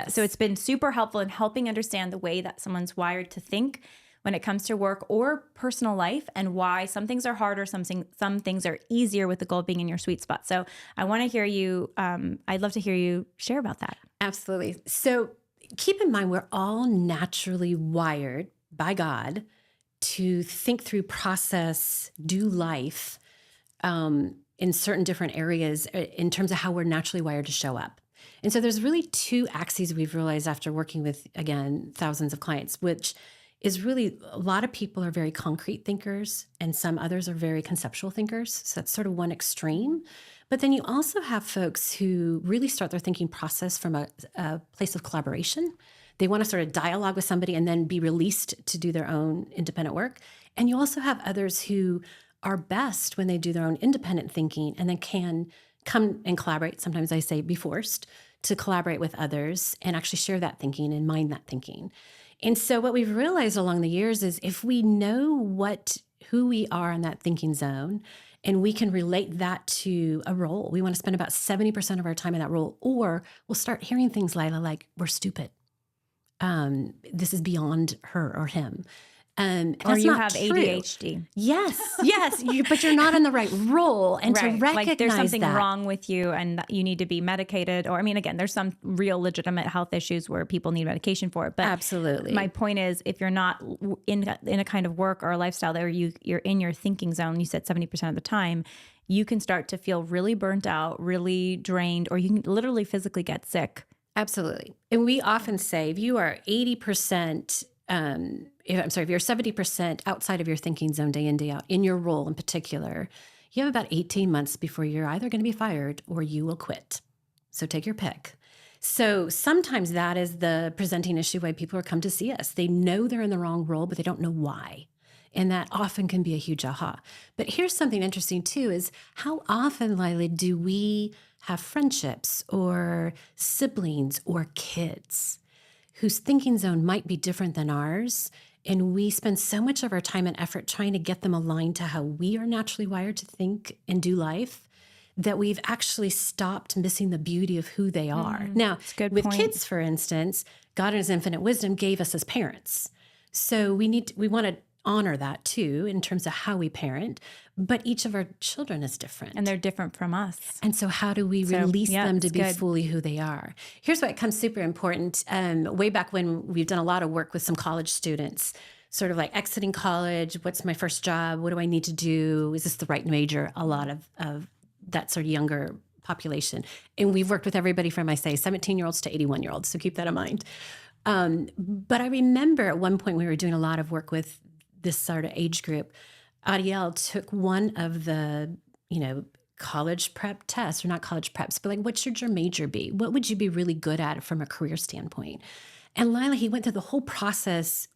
So it's been super helpful in helping understand the way that someone's wired to think when it comes to work or personal life, and why some things are harder, some things are easier, with the goal being in your sweet spot. So I want to hear you, I'd love to hear you share about that. Absolutely. So keep in mind, we're all naturally wired by God to think through, process, do life in certain different areas in terms of how we're naturally wired to show up. And so there's really two axes we've realized after working with, again, thousands of clients, which is really a lot of people are very concrete thinkers and some others are very conceptual thinkers. So that's sort of one extreme. But then you also have folks who really start their thinking process from a place of collaboration. They want to sort of dialogue with somebody and then be released to do their own independent work. And you also have others who are best when they do their own independent thinking and then can come and collaborate. Sometimes I say be forced to collaborate with others and actually share that thinking and mind that thinking. And so what we've realized along the years is if we know who we are in that thinking zone, and we can relate that to a role, we want to spend about 70% of our time in that role, or we'll start hearing things, Lila, like, we're stupid. This is beyond her or him. Or you have true. ADHD. Yes, but you're not in the right role. And to recognize like there's something wrong with you and that you need to be medicated. Or, I mean, again, there's some real legitimate health issues where people need medication for it. But absolutely, my point is, if you're not in a kind of work or a lifestyle that you're in your thinking zone, you said 70% of the time, you can start to feel really burnt out, really drained, or you can literally physically get sick. Absolutely. And we often say if you are 80%, if you're 70% outside of your thinking zone day in, day out, in your role in particular, you have about 18 months before you're either going to be fired or you will quit. So take your pick. So sometimes that is the presenting issue why people are come to see us. They know they're in the wrong role, but they don't know why. And that often can be a huge aha. But here's something interesting too, is how often, Lila, do we have friendships or siblings or kids whose thinking zone might be different than ours, and we spend so much of our time and effort trying to get them aligned to how we are naturally wired to think and do life, that we've actually stopped missing the beauty of who they are. Now, with kids, for instance, God in his infinite wisdom gave us as parents. So we want to honor that too in terms of how we parent, but each of our children is different. And they're different from us. And so how do we release them to be fully who they are? Here's what becomes super important. Way back when, we've done a lot of work with some college students, sort of like exiting college, what's my first job? What do I need to do? Is this the right major? A lot of that sort of younger population. And we've worked with everybody from, I say, 17-year-olds to 81-year-olds. So keep that in mind. But I remember at one point we were doing a lot of work with this sort of age group. Ariel took one of the, college prep tests, or not college preps, but like, what should your major be? What would you be really good at from a career standpoint? And Lila, he went through the whole process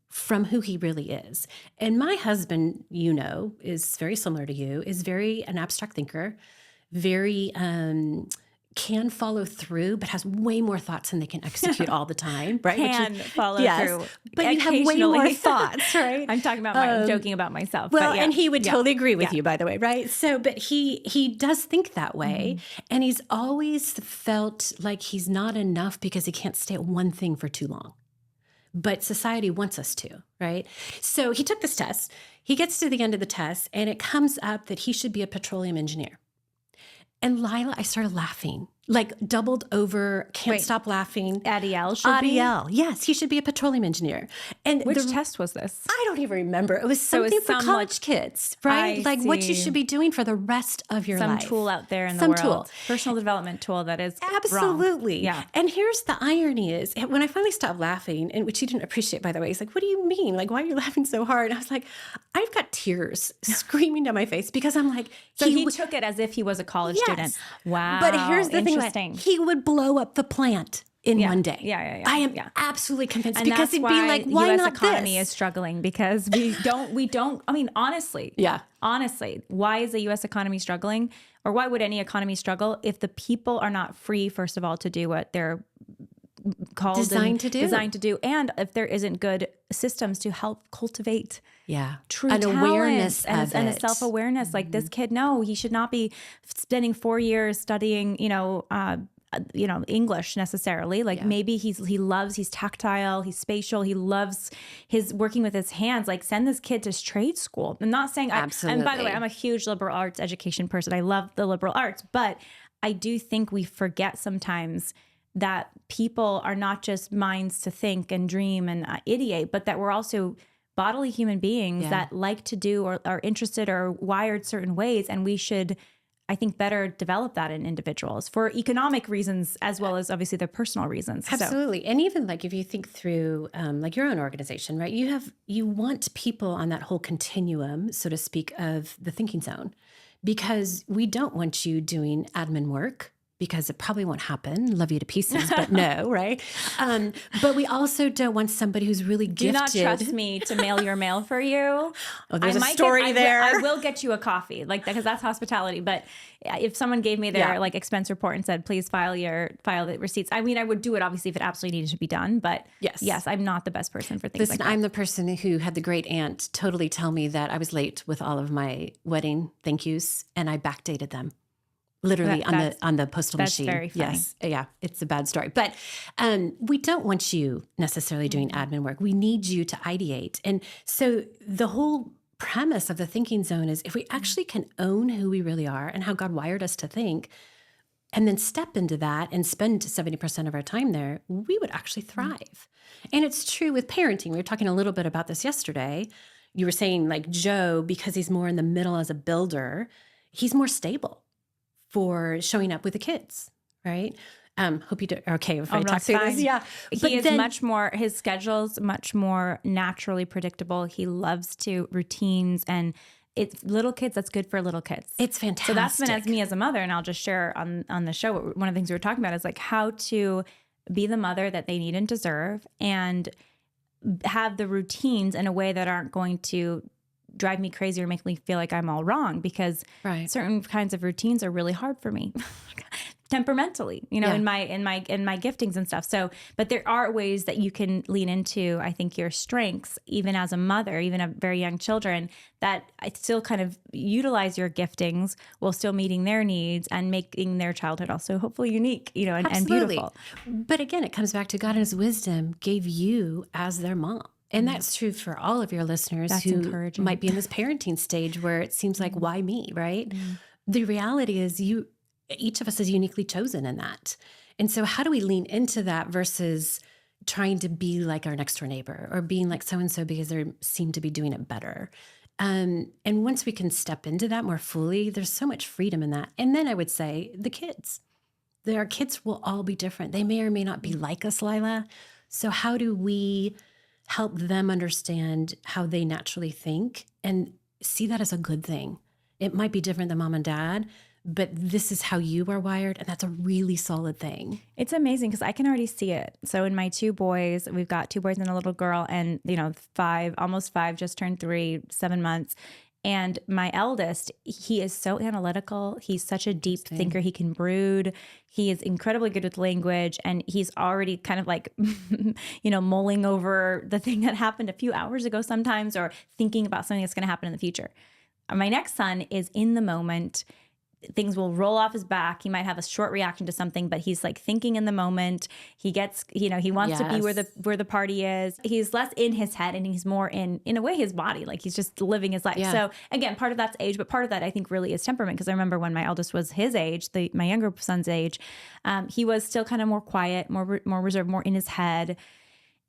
from who he really is. And my husband, is very similar to you, is very an abstract thinker, very can follow through, but has way more thoughts than they can execute all the time, right? Follow through. But you have way more thoughts, right? I'm talking about joking about myself. Well, and he would totally agree with you, by the way, right? So, but he does think that way. And he's always felt like he's not enough because he can't stay at one thing for too long. But society wants us to, right? So he took this test. He gets to the end of the test, and it comes up that he should be a petroleum engineer. And Lila, I started laughing, like doubled over, can't stop laughing. Adiel should be? Adiel, yes, he should be a petroleum engineer. And which test was this? I don't even remember. It was something for college kids, right? Like what you should be doing for the rest of your life. Some tool out there in the world. Personal development tool that is absolutely wrong. Yeah. And here's the irony is, when I finally stopped laughing, and which he didn't appreciate, by the way, he's like, what do you mean? Like, why are you laughing so hard? And I was like, I've got tears screaming down my face because I'm like, so he took it as if he was a college student. Wow. But here's the thing, he would blow up the plant. in one day. Yeah. I am absolutely convinced, and because it'd be like, why the US not economy this? is struggling because we don't, I mean, honestly, why is the US economy struggling, or why would any economy struggle if the people are not free, first of all, to do what they're designed to do, and if there isn't good systems to help cultivate true an talent awareness and a self-awareness. Like this kid, no, he should not be spending 4 years studying, English necessarily. Like maybe he's tactile, he's spatial, he loves his working with his hands. Like send this kid to trade school. I'm not saying Absolutely. And by the way, I'm a huge liberal arts education person. I love the liberal arts, but I do think we forget sometimes that people are not just minds to think and dream and ideate, but that we're also bodily human beings that like to do or are interested or wired certain ways. And we should, I think, better develop that in individuals for economic reasons, as well as obviously their personal reasons. Absolutely. So. And even like if you think through like your own organization, right? You want people on that whole continuum, so to speak, of the thinking zone, because we don't want you doing admin work, because it probably won't happen. Love you to pieces, but no, right? But we also don't want somebody who's really gifted. Do not trust me to mail your mail for you. Oh, there's a story there. I will get you a coffee, like because that's hospitality. But if someone gave me their like expense report and said, please file the receipts, I mean, I would do it obviously if it absolutely needed to be done. But yes, I'm not the best person for things like that. I'm the person who had the great aunt totally tell me that I was late with all of my wedding thank yous, and I backdated them. Literally on the postal machine. That's very funny. Yes. Yeah. It's a bad story. But we don't want you necessarily doing admin work. We need you to ideate. And so the whole premise of the thinking zone is if we actually can own who we really are and how God wired us to think, and then step into that and spend 70% of our time there, we would actually thrive. And it's true with parenting. We were talking a little bit about this yesterday. You were saying like Joe, because he's more in the middle as a builder, he's more stable for showing up with the kids, right? Hope you are okay if I talk through this. Yeah. He is much more, his schedule's much more naturally predictable. He loves to routines, and it's little kids. That's good for little kids. It's fantastic. So that's been as me as a mother. And I'll just share on the show, one of the things we were talking about is like how to be the mother that they need and deserve, and have the routines in a way that aren't going to drive me crazy or make me feel like I'm all wrong, because certain kinds of routines are really hard for me temperamentally, in my giftings and stuff. So, but there are ways that you can lean into, I think, your strengths, even as a mother, even of very young children, that I still kind of utilize your giftings while still meeting their needs and making their childhood also hopefully unique, and beautiful. But again, it comes back to God in his wisdom gave you as their mom. And that's true for all of your listeners who might be in this parenting stage where it seems like, why me, right? The reality is each of us is uniquely chosen in that. And so how do we lean into that versus trying to be like our next door neighbor or being like so-and-so because they seem to be doing it better? And once we can step into that more fully, there's so much freedom in that. And then I would say the kids. Our kids will all be different. They may or may not be like us, Lila. So how do we help them understand how they naturally think and see that as a good thing? It might be different than mom and dad, but this is how you are wired, and that's a really solid thing. It's amazing because I can already see it. So in my two boys, we've got 2 boys and a little girl, and 5, almost 5, just turned 3, 7 months. And my eldest, he is so analytical. He's such a deep thinker. He can brood. He is incredibly good with language. And he's already kind of like, mulling over the thing that happened a few hours ago sometimes, or thinking about something that's going to happen in the future. My next son is in the moment. Things will roll off his back. He might have a short reaction to something, but he's like thinking in the moment. He gets, he wants to be where the party is. He's less in his head and he's more in a way, his body. Like he's just living his life. Yeah. So again, part of that's age, but part of that I think really is temperament. Because I remember when my eldest was his age, my younger son's age, he was still kind of more quiet, more reserved, more in his head.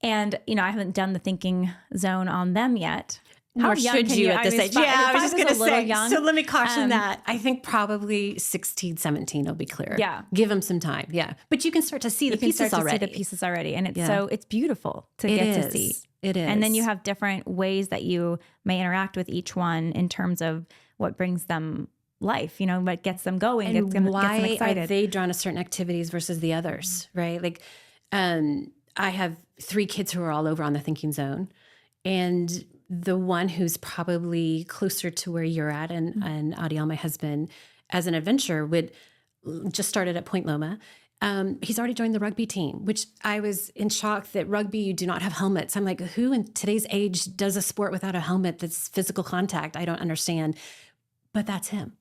And, I haven't done the thinking zone on them yet. Nor should you at this age. Yeah, I was just going to say. Young. So let me caution that. I think probably 16, 17 will be clear. Yeah. Give them some time. Yeah. But you can start to see the pieces already. And it's beautiful to get to see. It is. And then you have different ways that you may interact with each one in terms of what brings them life, what gets them going, and gets them why excited. Are they drawn to certain activities versus the others, right? Like, I have 3 kids who are all over on the thinking zone. And the one who's probably closer to where you're at, and Adiel, my husband, as an adventurer, would just started at Point Loma. He's already joined the rugby team, which I was in shock that rugby, you do not have helmets. I'm like, who in today's age does a sport without a helmet that's physical contact? I don't understand. But that's him.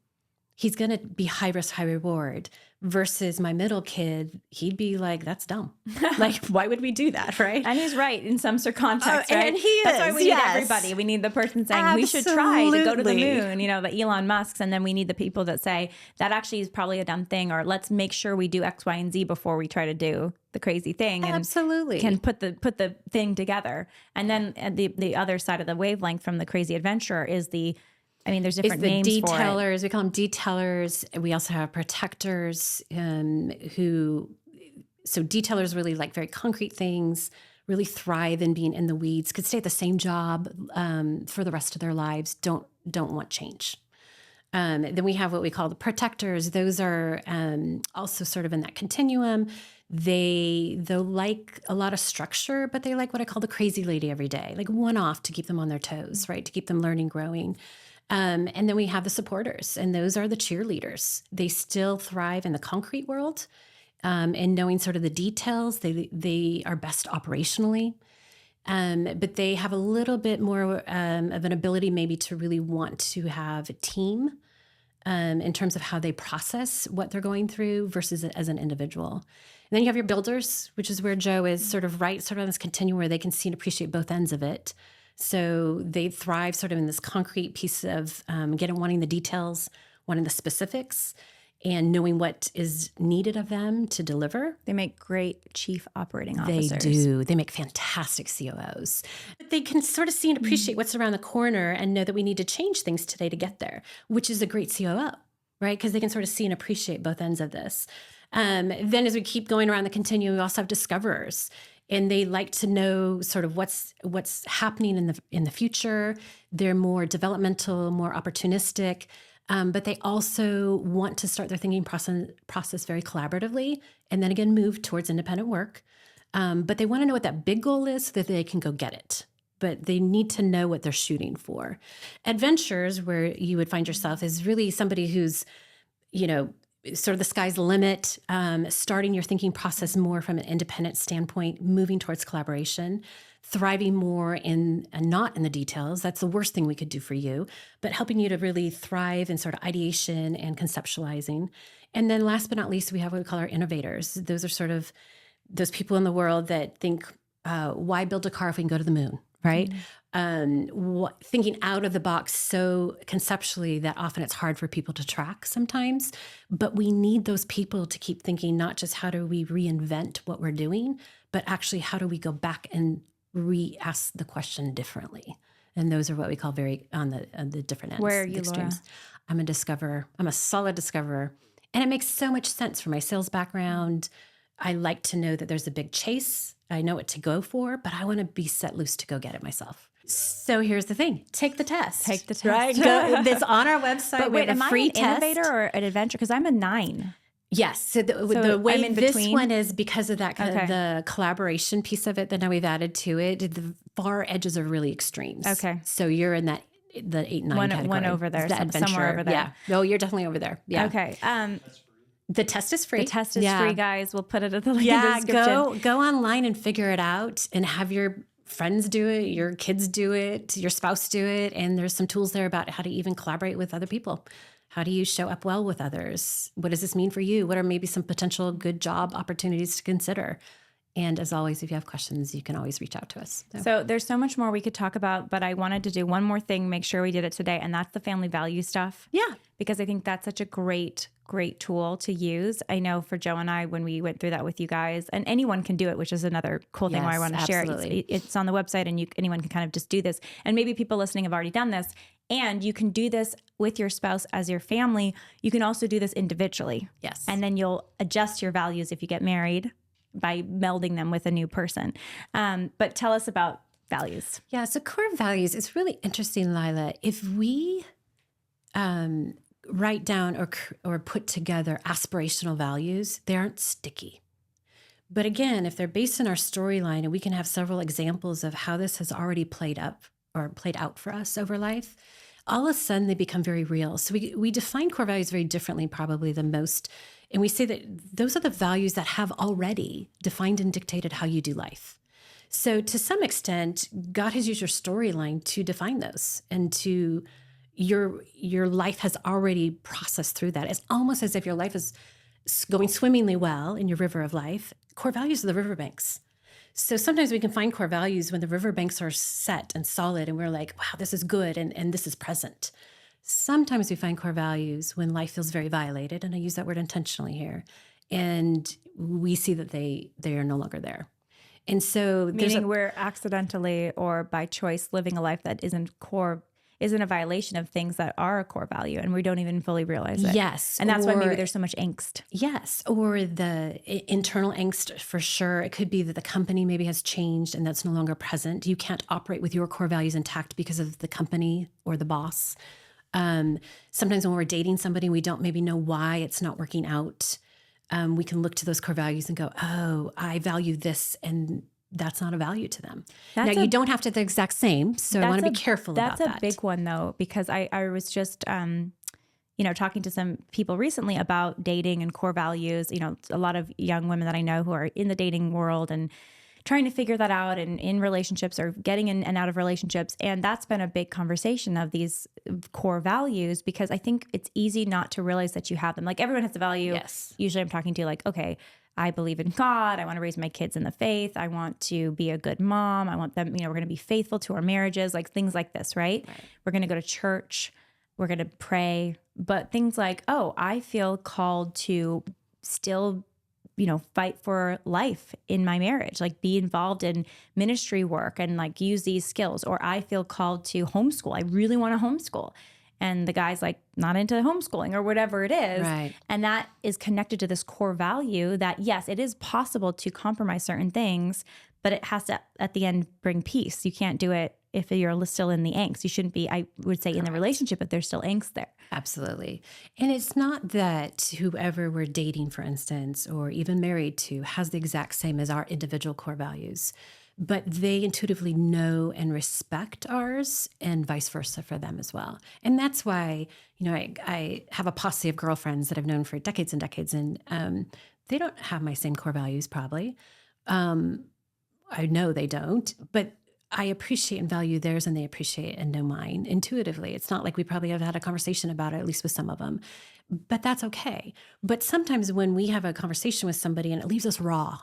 He's going to be high risk, high reward. Versus my middle kid, he'd be like, that's dumb. Like, why would we do that, right? And he's right in some context, right? And he is. That's why we need everybody. We need the person saying we should try to go to the moon, the Elon Musks. And then we need the people that say that actually is probably a dumb thing, or let's make sure we do X, Y, and Z before we try to do the crazy thing. And can put the thing together. And then the other side of the wavelength from the crazy adventurer is there's different names for it. Detailers. We call them detailers. We also have protectors so detailers really like very concrete things, really thrive in being in the weeds, could stay at the same job for the rest of their lives, don't want change. Then we have what we call the protectors. Those are also sort of in that continuum. They'll like a lot of structure, but they like what I call the crazy lady every day, like one-off to keep them on their toes, right? To keep them learning, growing. And then we have the supporters, and those are the cheerleaders. They still thrive in the concrete world, and knowing sort of the details. They are best operationally, but they have a little bit more of an ability maybe to really want to have a team in terms of how they process what they're going through versus as an individual. And then you have your builders, which is where Joe is sort of on this continuum where they can see and appreciate both ends of it. So they thrive sort of in this concrete piece of wanting the details, wanting the specifics, and knowing what is needed of them to deliver. They make great chief operating officers. They do. They make fantastic COOs. But they can sort of see and appreciate what's around the corner and know that we need to change things today to get there, which is a great COO, right? Because they can sort of see and appreciate both ends of this. Then as we keep going around the continuum, we also have discoverers. And they like to know sort of what's happening in the future. They're more developmental, more opportunistic, but they also want to start their thinking process very collaboratively, and then again move towards independent work. But they want to know what that big goal is so that they can go get it. But they need to know what they're shooting for. Adventures, where you would find yourself, is really somebody who's, sort of the sky's the limit, starting your thinking process more from an independent standpoint, moving towards collaboration, thriving more not in the details. That's the worst thing we could do for you, but helping you to really thrive in sort of ideation and conceptualizing. And then last but not least, we have what we call our innovators. Those are sort of those people in the world that think, why build a car if we can go to the moon, right? Thinking out of the box so conceptually that often it's hard for people to track sometimes. But we need those people to keep thinking, not just how do we reinvent what we're doing, but actually how do we go back and re-ask the question differently. And those are what we call very on the different ends. Where are you, extremes. Laura? I'm a discoverer. I'm a solid discoverer. And it makes so much sense for my sales background. I like to know that there's a big chase. I know what to go for, but I want to be set loose to go get it myself. So here's the thing. Take the test. Right? It's on our website. But wait, we have a free test. Innovator or an adventure? Because I'm a 9. Yes. So the way this one is because of that kind of the collaboration piece of it that now we've added to it, the far edges are really extremes. Okay. So you're in the 8, 9 category. One over there. The adventure. Somewhere over there. Yeah. No, you're definitely over there. Yeah. Okay. The test is free. The test is free, guys. We'll put it at the link in the description. Go online and figure it out and have your friends do it, your kids do it, your spouse do it. And there's some tools there about how to even collaborate with other people. How do you show up well with others? What does this mean for you? What are maybe some potential good job opportunities to consider? And as always, if you have questions, you can always reach out to us. So there's so much more we could talk about, but I wanted to do one more thing, make sure we did it today, and that's the family value stuff. Yeah. Because I think that's such a great tool to use. I know for Joe and I, when we went through that with you guys, and anyone can do it, which is another cool thing why I want to share it. It's on the website, and anyone can kind of just do this. And maybe people listening have already done this. And you can do this with your spouse as your family. You can also do this individually. Yes. And then you'll adjust your values if you get married by melding them with a new person. But tell us about values. Yeah, so core values, it's really interesting, Lila. If we write down or put together aspirational values, they aren't sticky. But again, if they're based in our storyline, and we can have several examples of how this has already played up or played out for us over life, all of a sudden they become very real. So we define core values very differently probably than most. And we say that those are the values that have already defined and dictated how you do life. So to some extent, God has used your storyline to define those, and to your life has already processed through that. It's almost as if your life is going swimmingly well in your river of life. Core values are the riverbanks. So sometimes we can find core values when the riverbanks are set and solid, and we're like, wow, this is good, and this is present. Sometimes we find core values when life feels very violated, and I use that word intentionally here, and we see that they are no longer there. And so meaning we're accidentally or by choice living a life that isn't a violation of things that are a core value, and we don't even fully realize it. Yes. And that's why maybe there's so much angst. Yes. Or the internal angst, for sure. It could be that the company maybe has changed and that's no longer present. You can't operate with your core values intact because of the company or the boss. Sometimes when we're dating somebody, we don't maybe know why it's not working out. We can look to those core values and go, oh, I value this, and that's not a value to them. You don't have to be the exact same, so I want to be careful about that. That's a big one, though, because I was just, talking to some people recently about dating and core values. A lot of young women that I know who are in the dating world and trying to figure that out, and in relationships or getting in and out of relationships. And that's been a big conversation of these core values, because I think it's easy not to realize that you have them. Like, everyone has a value. Yes. Usually I'm talking to like, okay, I believe in God. I want to raise my kids in the faith. I want to be a good mom. I want them, we're going to be faithful to our marriages, like things like this, right? We're going to go to church. We're going to pray. But things like, oh, I feel called to still fight for life in my marriage, like be involved in ministry work and like use these skills. Or I feel called to homeschool. I really want to homeschool. And the guy's like not into homeschooling or whatever it is. Right. And that is connected to this core value that, yes, it is possible to compromise certain things, but it has to, at the end, bring peace. You can't do it if you're still in the angst. You shouldn't be, I would say, in the relationship if there's still angst there. Absolutely. And it's not that whoever we're dating, for instance, or even married to, has the exact same as our individual core values, but they intuitively know and respect ours, and vice versa for them as well. And that's why, I have a posse of girlfriends that I've known for decades and decades, and they don't have my same core values probably. I know they don't, but I appreciate and value theirs, and they appreciate and know mine intuitively. It's not like we probably have had a conversation about it, at least with some of them, but that's okay. But sometimes when we have a conversation with somebody and it leaves us raw,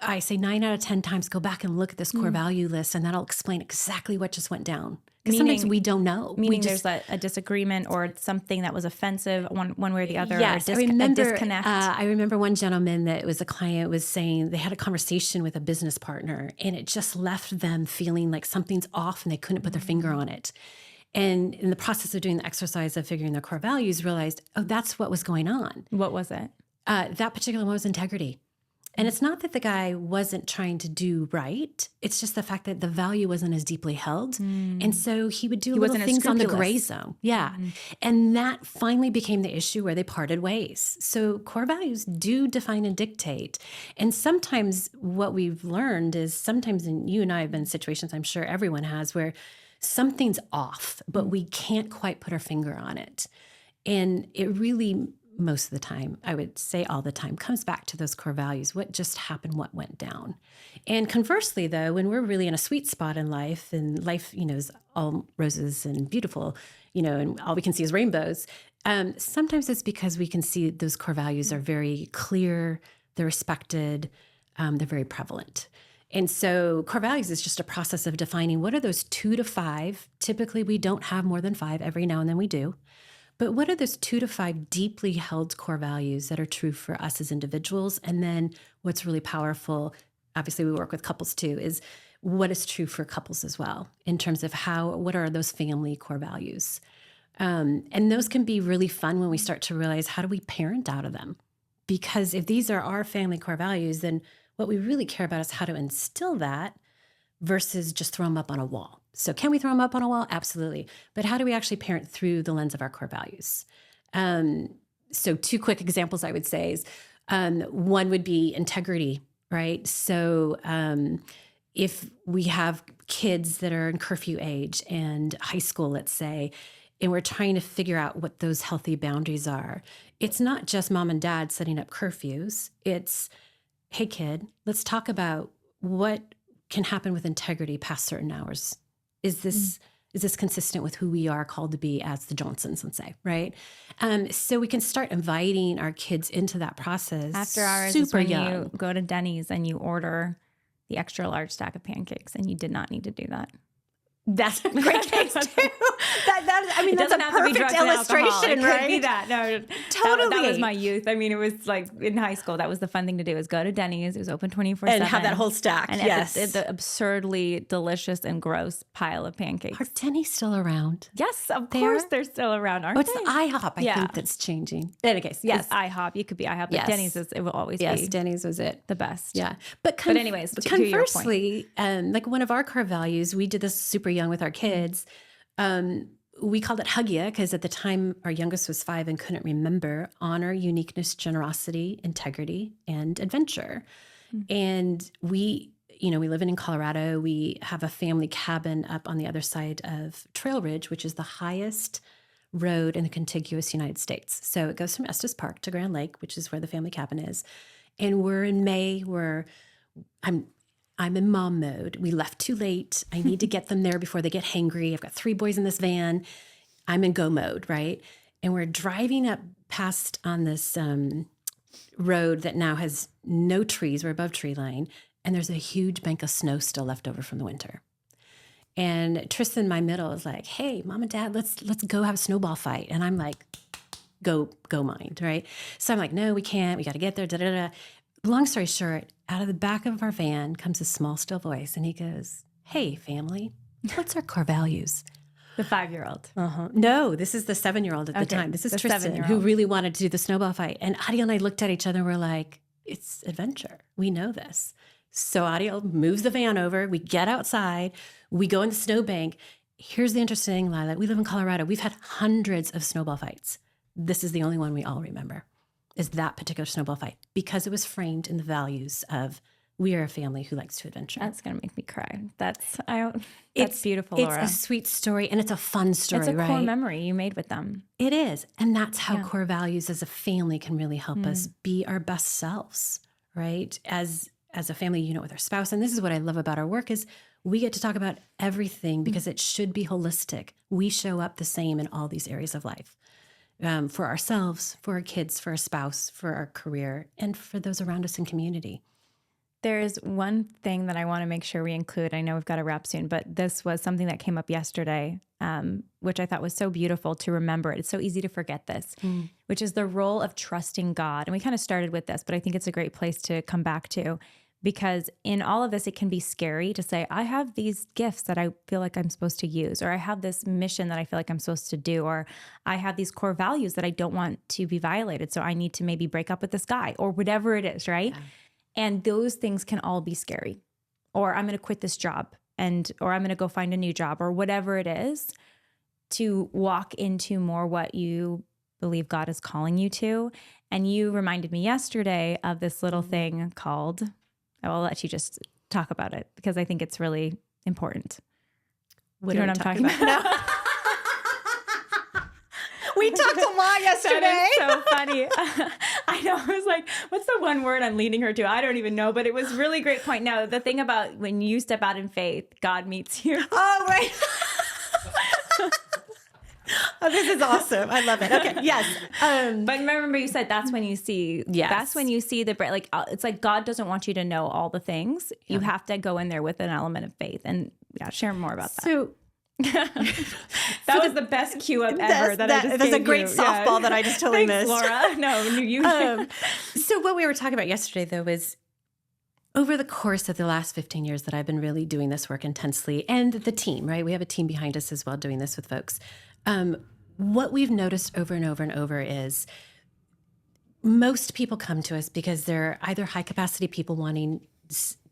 I say 9 out of 10 times, go back and look at this core value list, and that'll explain exactly what just went down. Because sometimes we don't know. Meaning there's a disagreement or something that was offensive one way or the other. Yes, or a disconnect. I remember one gentleman that was a client was saying they had a conversation with a business partner, and it just left them feeling like something's off and they couldn't put their finger on it. And in the process of doing the exercise of figuring their core values, realized, oh, that's what was going on. What was it? That particular one was integrity. And it's not that the guy wasn't trying to do right. It's just the fact that the value wasn't as deeply held. And so he would do little things on the gray zone. Yeah. And that finally became the issue where they parted ways. So core values do define and dictate. And sometimes what we've learned is sometimes, and you and I have been in situations, I'm sure everyone has, where something's off, but we can't quite put our finger on it. And it really, most of the time, I would say all the time, comes back to those core values. What just happened? What went down? And conversely, though, when we're really in a sweet spot in life, and life, is all roses and beautiful, and all we can see is rainbows, sometimes it's because we can see those core values are very clear, they're respected, they're very prevalent. And so core values is just a process of defining what are those 2 to 5. Typically, we don't have more than 5. Every now and then we do. But what are those 2 to 5 deeply held core values that are true for us as individuals? And then what's really powerful, obviously we work with couples too, is what is true for couples as well in terms of what are those family core values? And those can be really fun when we start to realize, how do we parent out of them? Because if these are our family core values, then what we really care about is how to instill that versus just throw them up on a wall. So can we throw them up on a wall? Absolutely. But how do we actually parent through the lens of our core values? So 2 quick examples I would say is One would be integrity, right? So if we have kids that are in curfew age and high school, let's say, and we're trying to figure out what those healthy boundaries are, it's not just mom and dad setting up curfews. It's, hey, kid, let's talk about what can happen with integrity past certain hours. Is this consistent with who we are called to be as the Johnsons, let's say, right? So we can start inviting our kids into that process. After hours is when you go to Denny's and you order the extra large stack of pancakes, and you did not need to do that. That's a great case too. That's a perfect illustration, right? Could be that. No, totally. That was my youth. I mean, it was like in high school. That was the fun thing to do: is go to Denny's. It was open 24/7, and have that whole stack. And yes, the absurdly delicious and gross pile of pancakes. Are Denny's still around? Yes, of course they're still around. Aren't What's they? the IHOP? I think that's changing. In any case, yes, IHOP. You could be IHOP, but Denny's it will always be. Yes, Denny's was it. The best. Yeah, but anyways, conversely, like one of our core values, we did this super young with our kids. We called it Hug Ya because at the time our youngest was 5 and couldn't remember: honor, uniqueness, generosity, integrity, and adventure. Mm-hmm. And we live in Colorado. We have a family cabin up on the other side of Trail Ridge, which is the highest road in the contiguous United States. So it goes from Estes Park to Grand Lake, which is where the family cabin is. And we're in May where I'm in mom mode. We left too late. I need to get them there before they get hangry. I've got 3 boys in this van. I'm in go mode, right? And we're driving up past on this road that now has no trees. We're above tree line. And there's a huge bank of snow still left over from the winter. And Tristan, my middle, is like, hey, mom and dad, let's go have a snowball fight. And I'm like, go mind, right? So I'm like, no, we can't. We got to get there, da-da-da. Long story short, out of the back of our van comes a small, still voice, and he goes, hey, family, what's our core values? The 5-year-old. No, this is the 7-year-old at the time. This is Tristan, who really wanted to do the snowball fight. And Adiel and I looked at each other and we're like, it's adventure. We know this. So Adiel moves the van over. We get outside. We go in the snowbank. Here's the interesting thing, Lila. We live in Colorado. We've had hundreds of snowball fights. This is the only one we all remember, is that particular snowball fight, because it was framed in the values of we are a family who likes to adventure. That's going to make me cry. That's beautiful, Laura. It's a sweet story, and it's a fun story, right? It's a core memory you made with them. It is, and that's how core values as a family can really help us be our best selves, right? As a family, with our spouse. And this is what I love about our work is we get to talk about everything because it should be holistic. We show up the same in all these areas of life. For ourselves, for our kids, for our spouse, for our career, and for those around us in community. There's one thing that I want to make sure we include. I know we've got to wrap soon, but this was something that came up yesterday, which I thought was so beautiful to remember. It's so easy to forget this, which is the role of trusting God. And we kind of started with this, but I think it's a great place to come back to, because in all of this, it can be scary to say, I have these gifts that I feel like I'm supposed to use, or I have this mission that I feel like I'm supposed to do, or I have these core values that I don't want to be violated. So I need to maybe break up with this guy or whatever it is, right? Yeah. And those things can all be scary. Or I'm going to quit this job or I'm going to go find a new job or whatever it is, to walk into more what you believe God is calling you to. And you reminded me yesterday of this little thing called, I'll let you just talk about it because I think it's really important. Do you know what I'm talking about? We talked a lot yesterday. That is so funny. I know. I was like, what's the one word I'm leading her to? I don't even know, but it was a really great point. Now, the thing about when you step out in faith, God meets you. Oh, right. Oh, this is awesome. I love it. Okay. Yes. But remember you said that's when you see, that's when you see it's like God doesn't want you to know all the things. You have to go in there with an element of faith, and share more about that. So that was the best cue up ever. That's a great softball that I just totally missed. Laura. No, you. So what we were talking about yesterday, though, was over the course of the last 15 years that I've been really doing this work intensely, and the team, right? We have a team behind us as well doing this with folks. What we've noticed over and over and over is most people come to us because they're either high capacity people wanting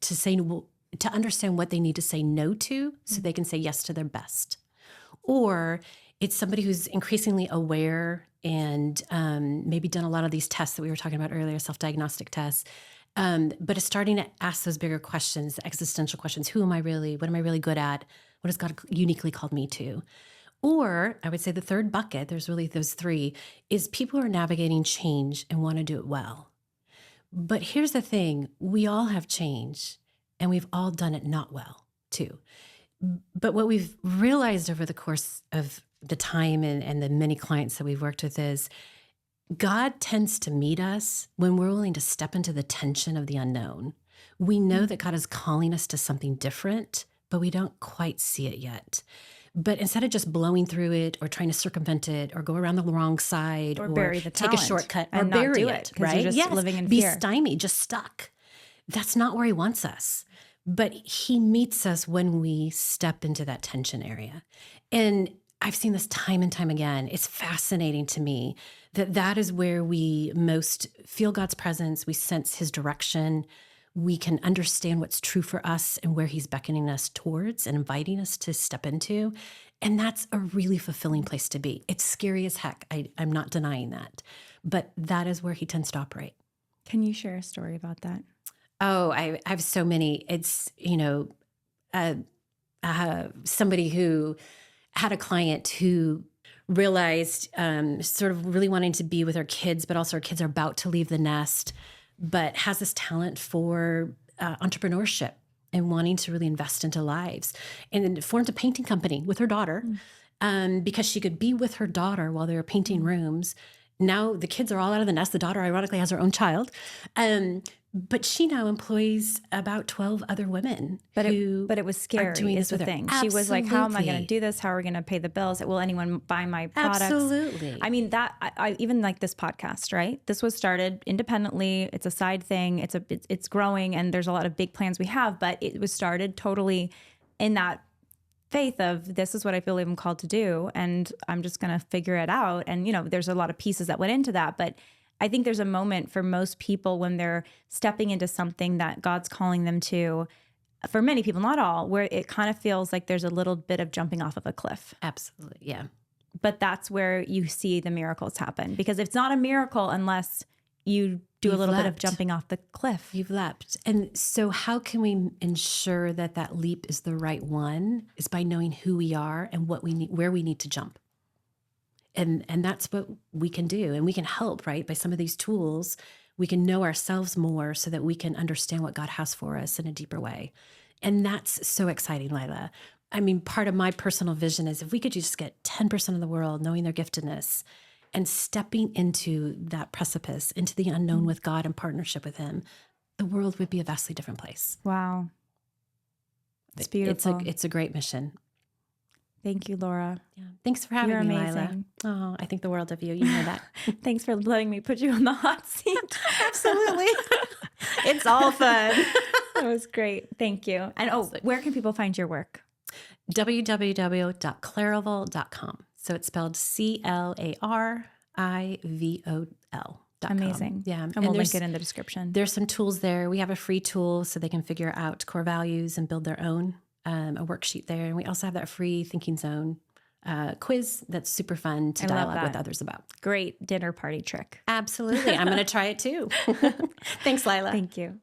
to understand what they need to say no to so they can say yes to their best. Or it's somebody who's increasingly aware and maybe done a lot of these tests that we were talking about earlier, self-diagnostic tests, but is starting to ask those bigger questions, existential questions. Who am I really? What am I really good at? What has God uniquely called me to? Or I would say the third bucket, there's really those three, is people who are navigating change and want to do it well. But here's the thing, we all have change and we've all done it not well too. But what we've realized over the course of the time and the many clients that we've worked with is God tends to meet us when we're willing to step into the tension of the unknown. We know that God is calling us to something different, but we don't quite see it yet. But instead of just blowing through it or trying to circumvent it or go around the wrong side or bury the take a shortcut or and bury not do it, right? Right? You're just living in Be fear. stymied, just stuck. That's not where he wants us. But he meets us when we step into that tension area. And I've seen this time and time again. It's fascinating to me that is where we most feel God's presence. We sense his direction. We can understand what's true for us and where he's beckoning us towards and inviting us to step into. And that's a really fulfilling place to be. It's scary as heck. I'm not denying that. But that is where he tends to operate. Can you share a story about that? Oh, I have so many. It's, somebody who had a client who realized sort of really wanting to be with her kids, but also her kids are about to leave the nest, but has this talent for entrepreneurship and wanting to really invest into lives, and then formed a painting company with her daughter because she could be with her daughter while they were painting rooms. Now the kids are all out of the nest. The daughter, ironically, has her own child. But she now employs about 12 other women. But it was scary is the thing. She was like, how am I going to do this? How are we going to pay the bills? Will anyone buy my products? Absolutely. I mean, I even like this podcast, right? This was started independently. It's a side thing. It's growing, and there's a lot of big plans we have, but it was started totally in that faith of this is what I feel I'm called to do, and I'm just going to figure it out. And, there's a lot of pieces that went into that, but I think there's a moment for most people when they're stepping into something that God's calling them to, for many people, not all, where it kind of feels like there's a little bit of jumping off of a cliff. Absolutely, yeah. But that's where you see the miracles happen, because it's not a miracle unless you do a little bit of jumping off the cliff. You've leapt. And so how can we ensure that leap is the right one? Is by knowing who we are and what we need, where we need to jump. And that's what we can do. And we can help, right? By some of these tools, we can know ourselves more so that we can understand what God has for us in a deeper way. And that's so exciting, Lila. I mean, part of my personal vision is if we could just get 10% of the world knowing their giftedness and stepping into that precipice, into the unknown with God in partnership with him, the world would be a vastly different place. Wow. It's beautiful. It's a great mission. Thank you, Laura. Yeah. Thanks for having me, amazing. Lila. Oh, I think the world of you. You know that. Thanks for letting me put you on the hot seat. Absolutely. It's all fun. That was great. Thank you. And where can people find your work? www.clarival.com. So it's spelled CLARIVOL. Amazing. Yeah. And we'll link it in the description. There's some tools there. We have a free tool so they can figure out core values and build their own, a worksheet there. And we also have that free Thinking Zone quiz that's super fun to dialogue with others about. Great dinner party trick. Absolutely. I'm going to try it too. Thanks, Lila. Thank you.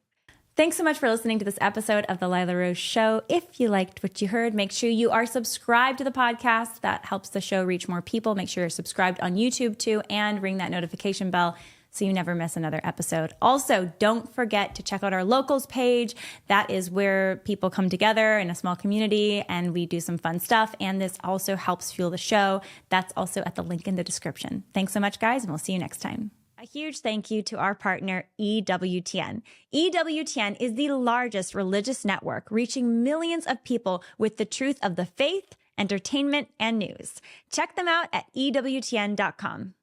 Thanks so much for listening to this episode of The Lila Rose Show. If you liked what you heard, make sure you are subscribed to the podcast. That helps the show reach more people. Make sure you're subscribed on YouTube too, and ring that notification bell so you never miss another episode. Also, don't forget to check out our locals page. That is where people come together in a small community and we do some fun stuff. And this also helps fuel the show. That's also at the link in the description. Thanks so much, guys, and we'll see you next time. A huge thank you to our partner, EWTN. EWTN is the largest religious network reaching millions of people with the truth of the faith, entertainment, and news. Check them out at EWTN.com.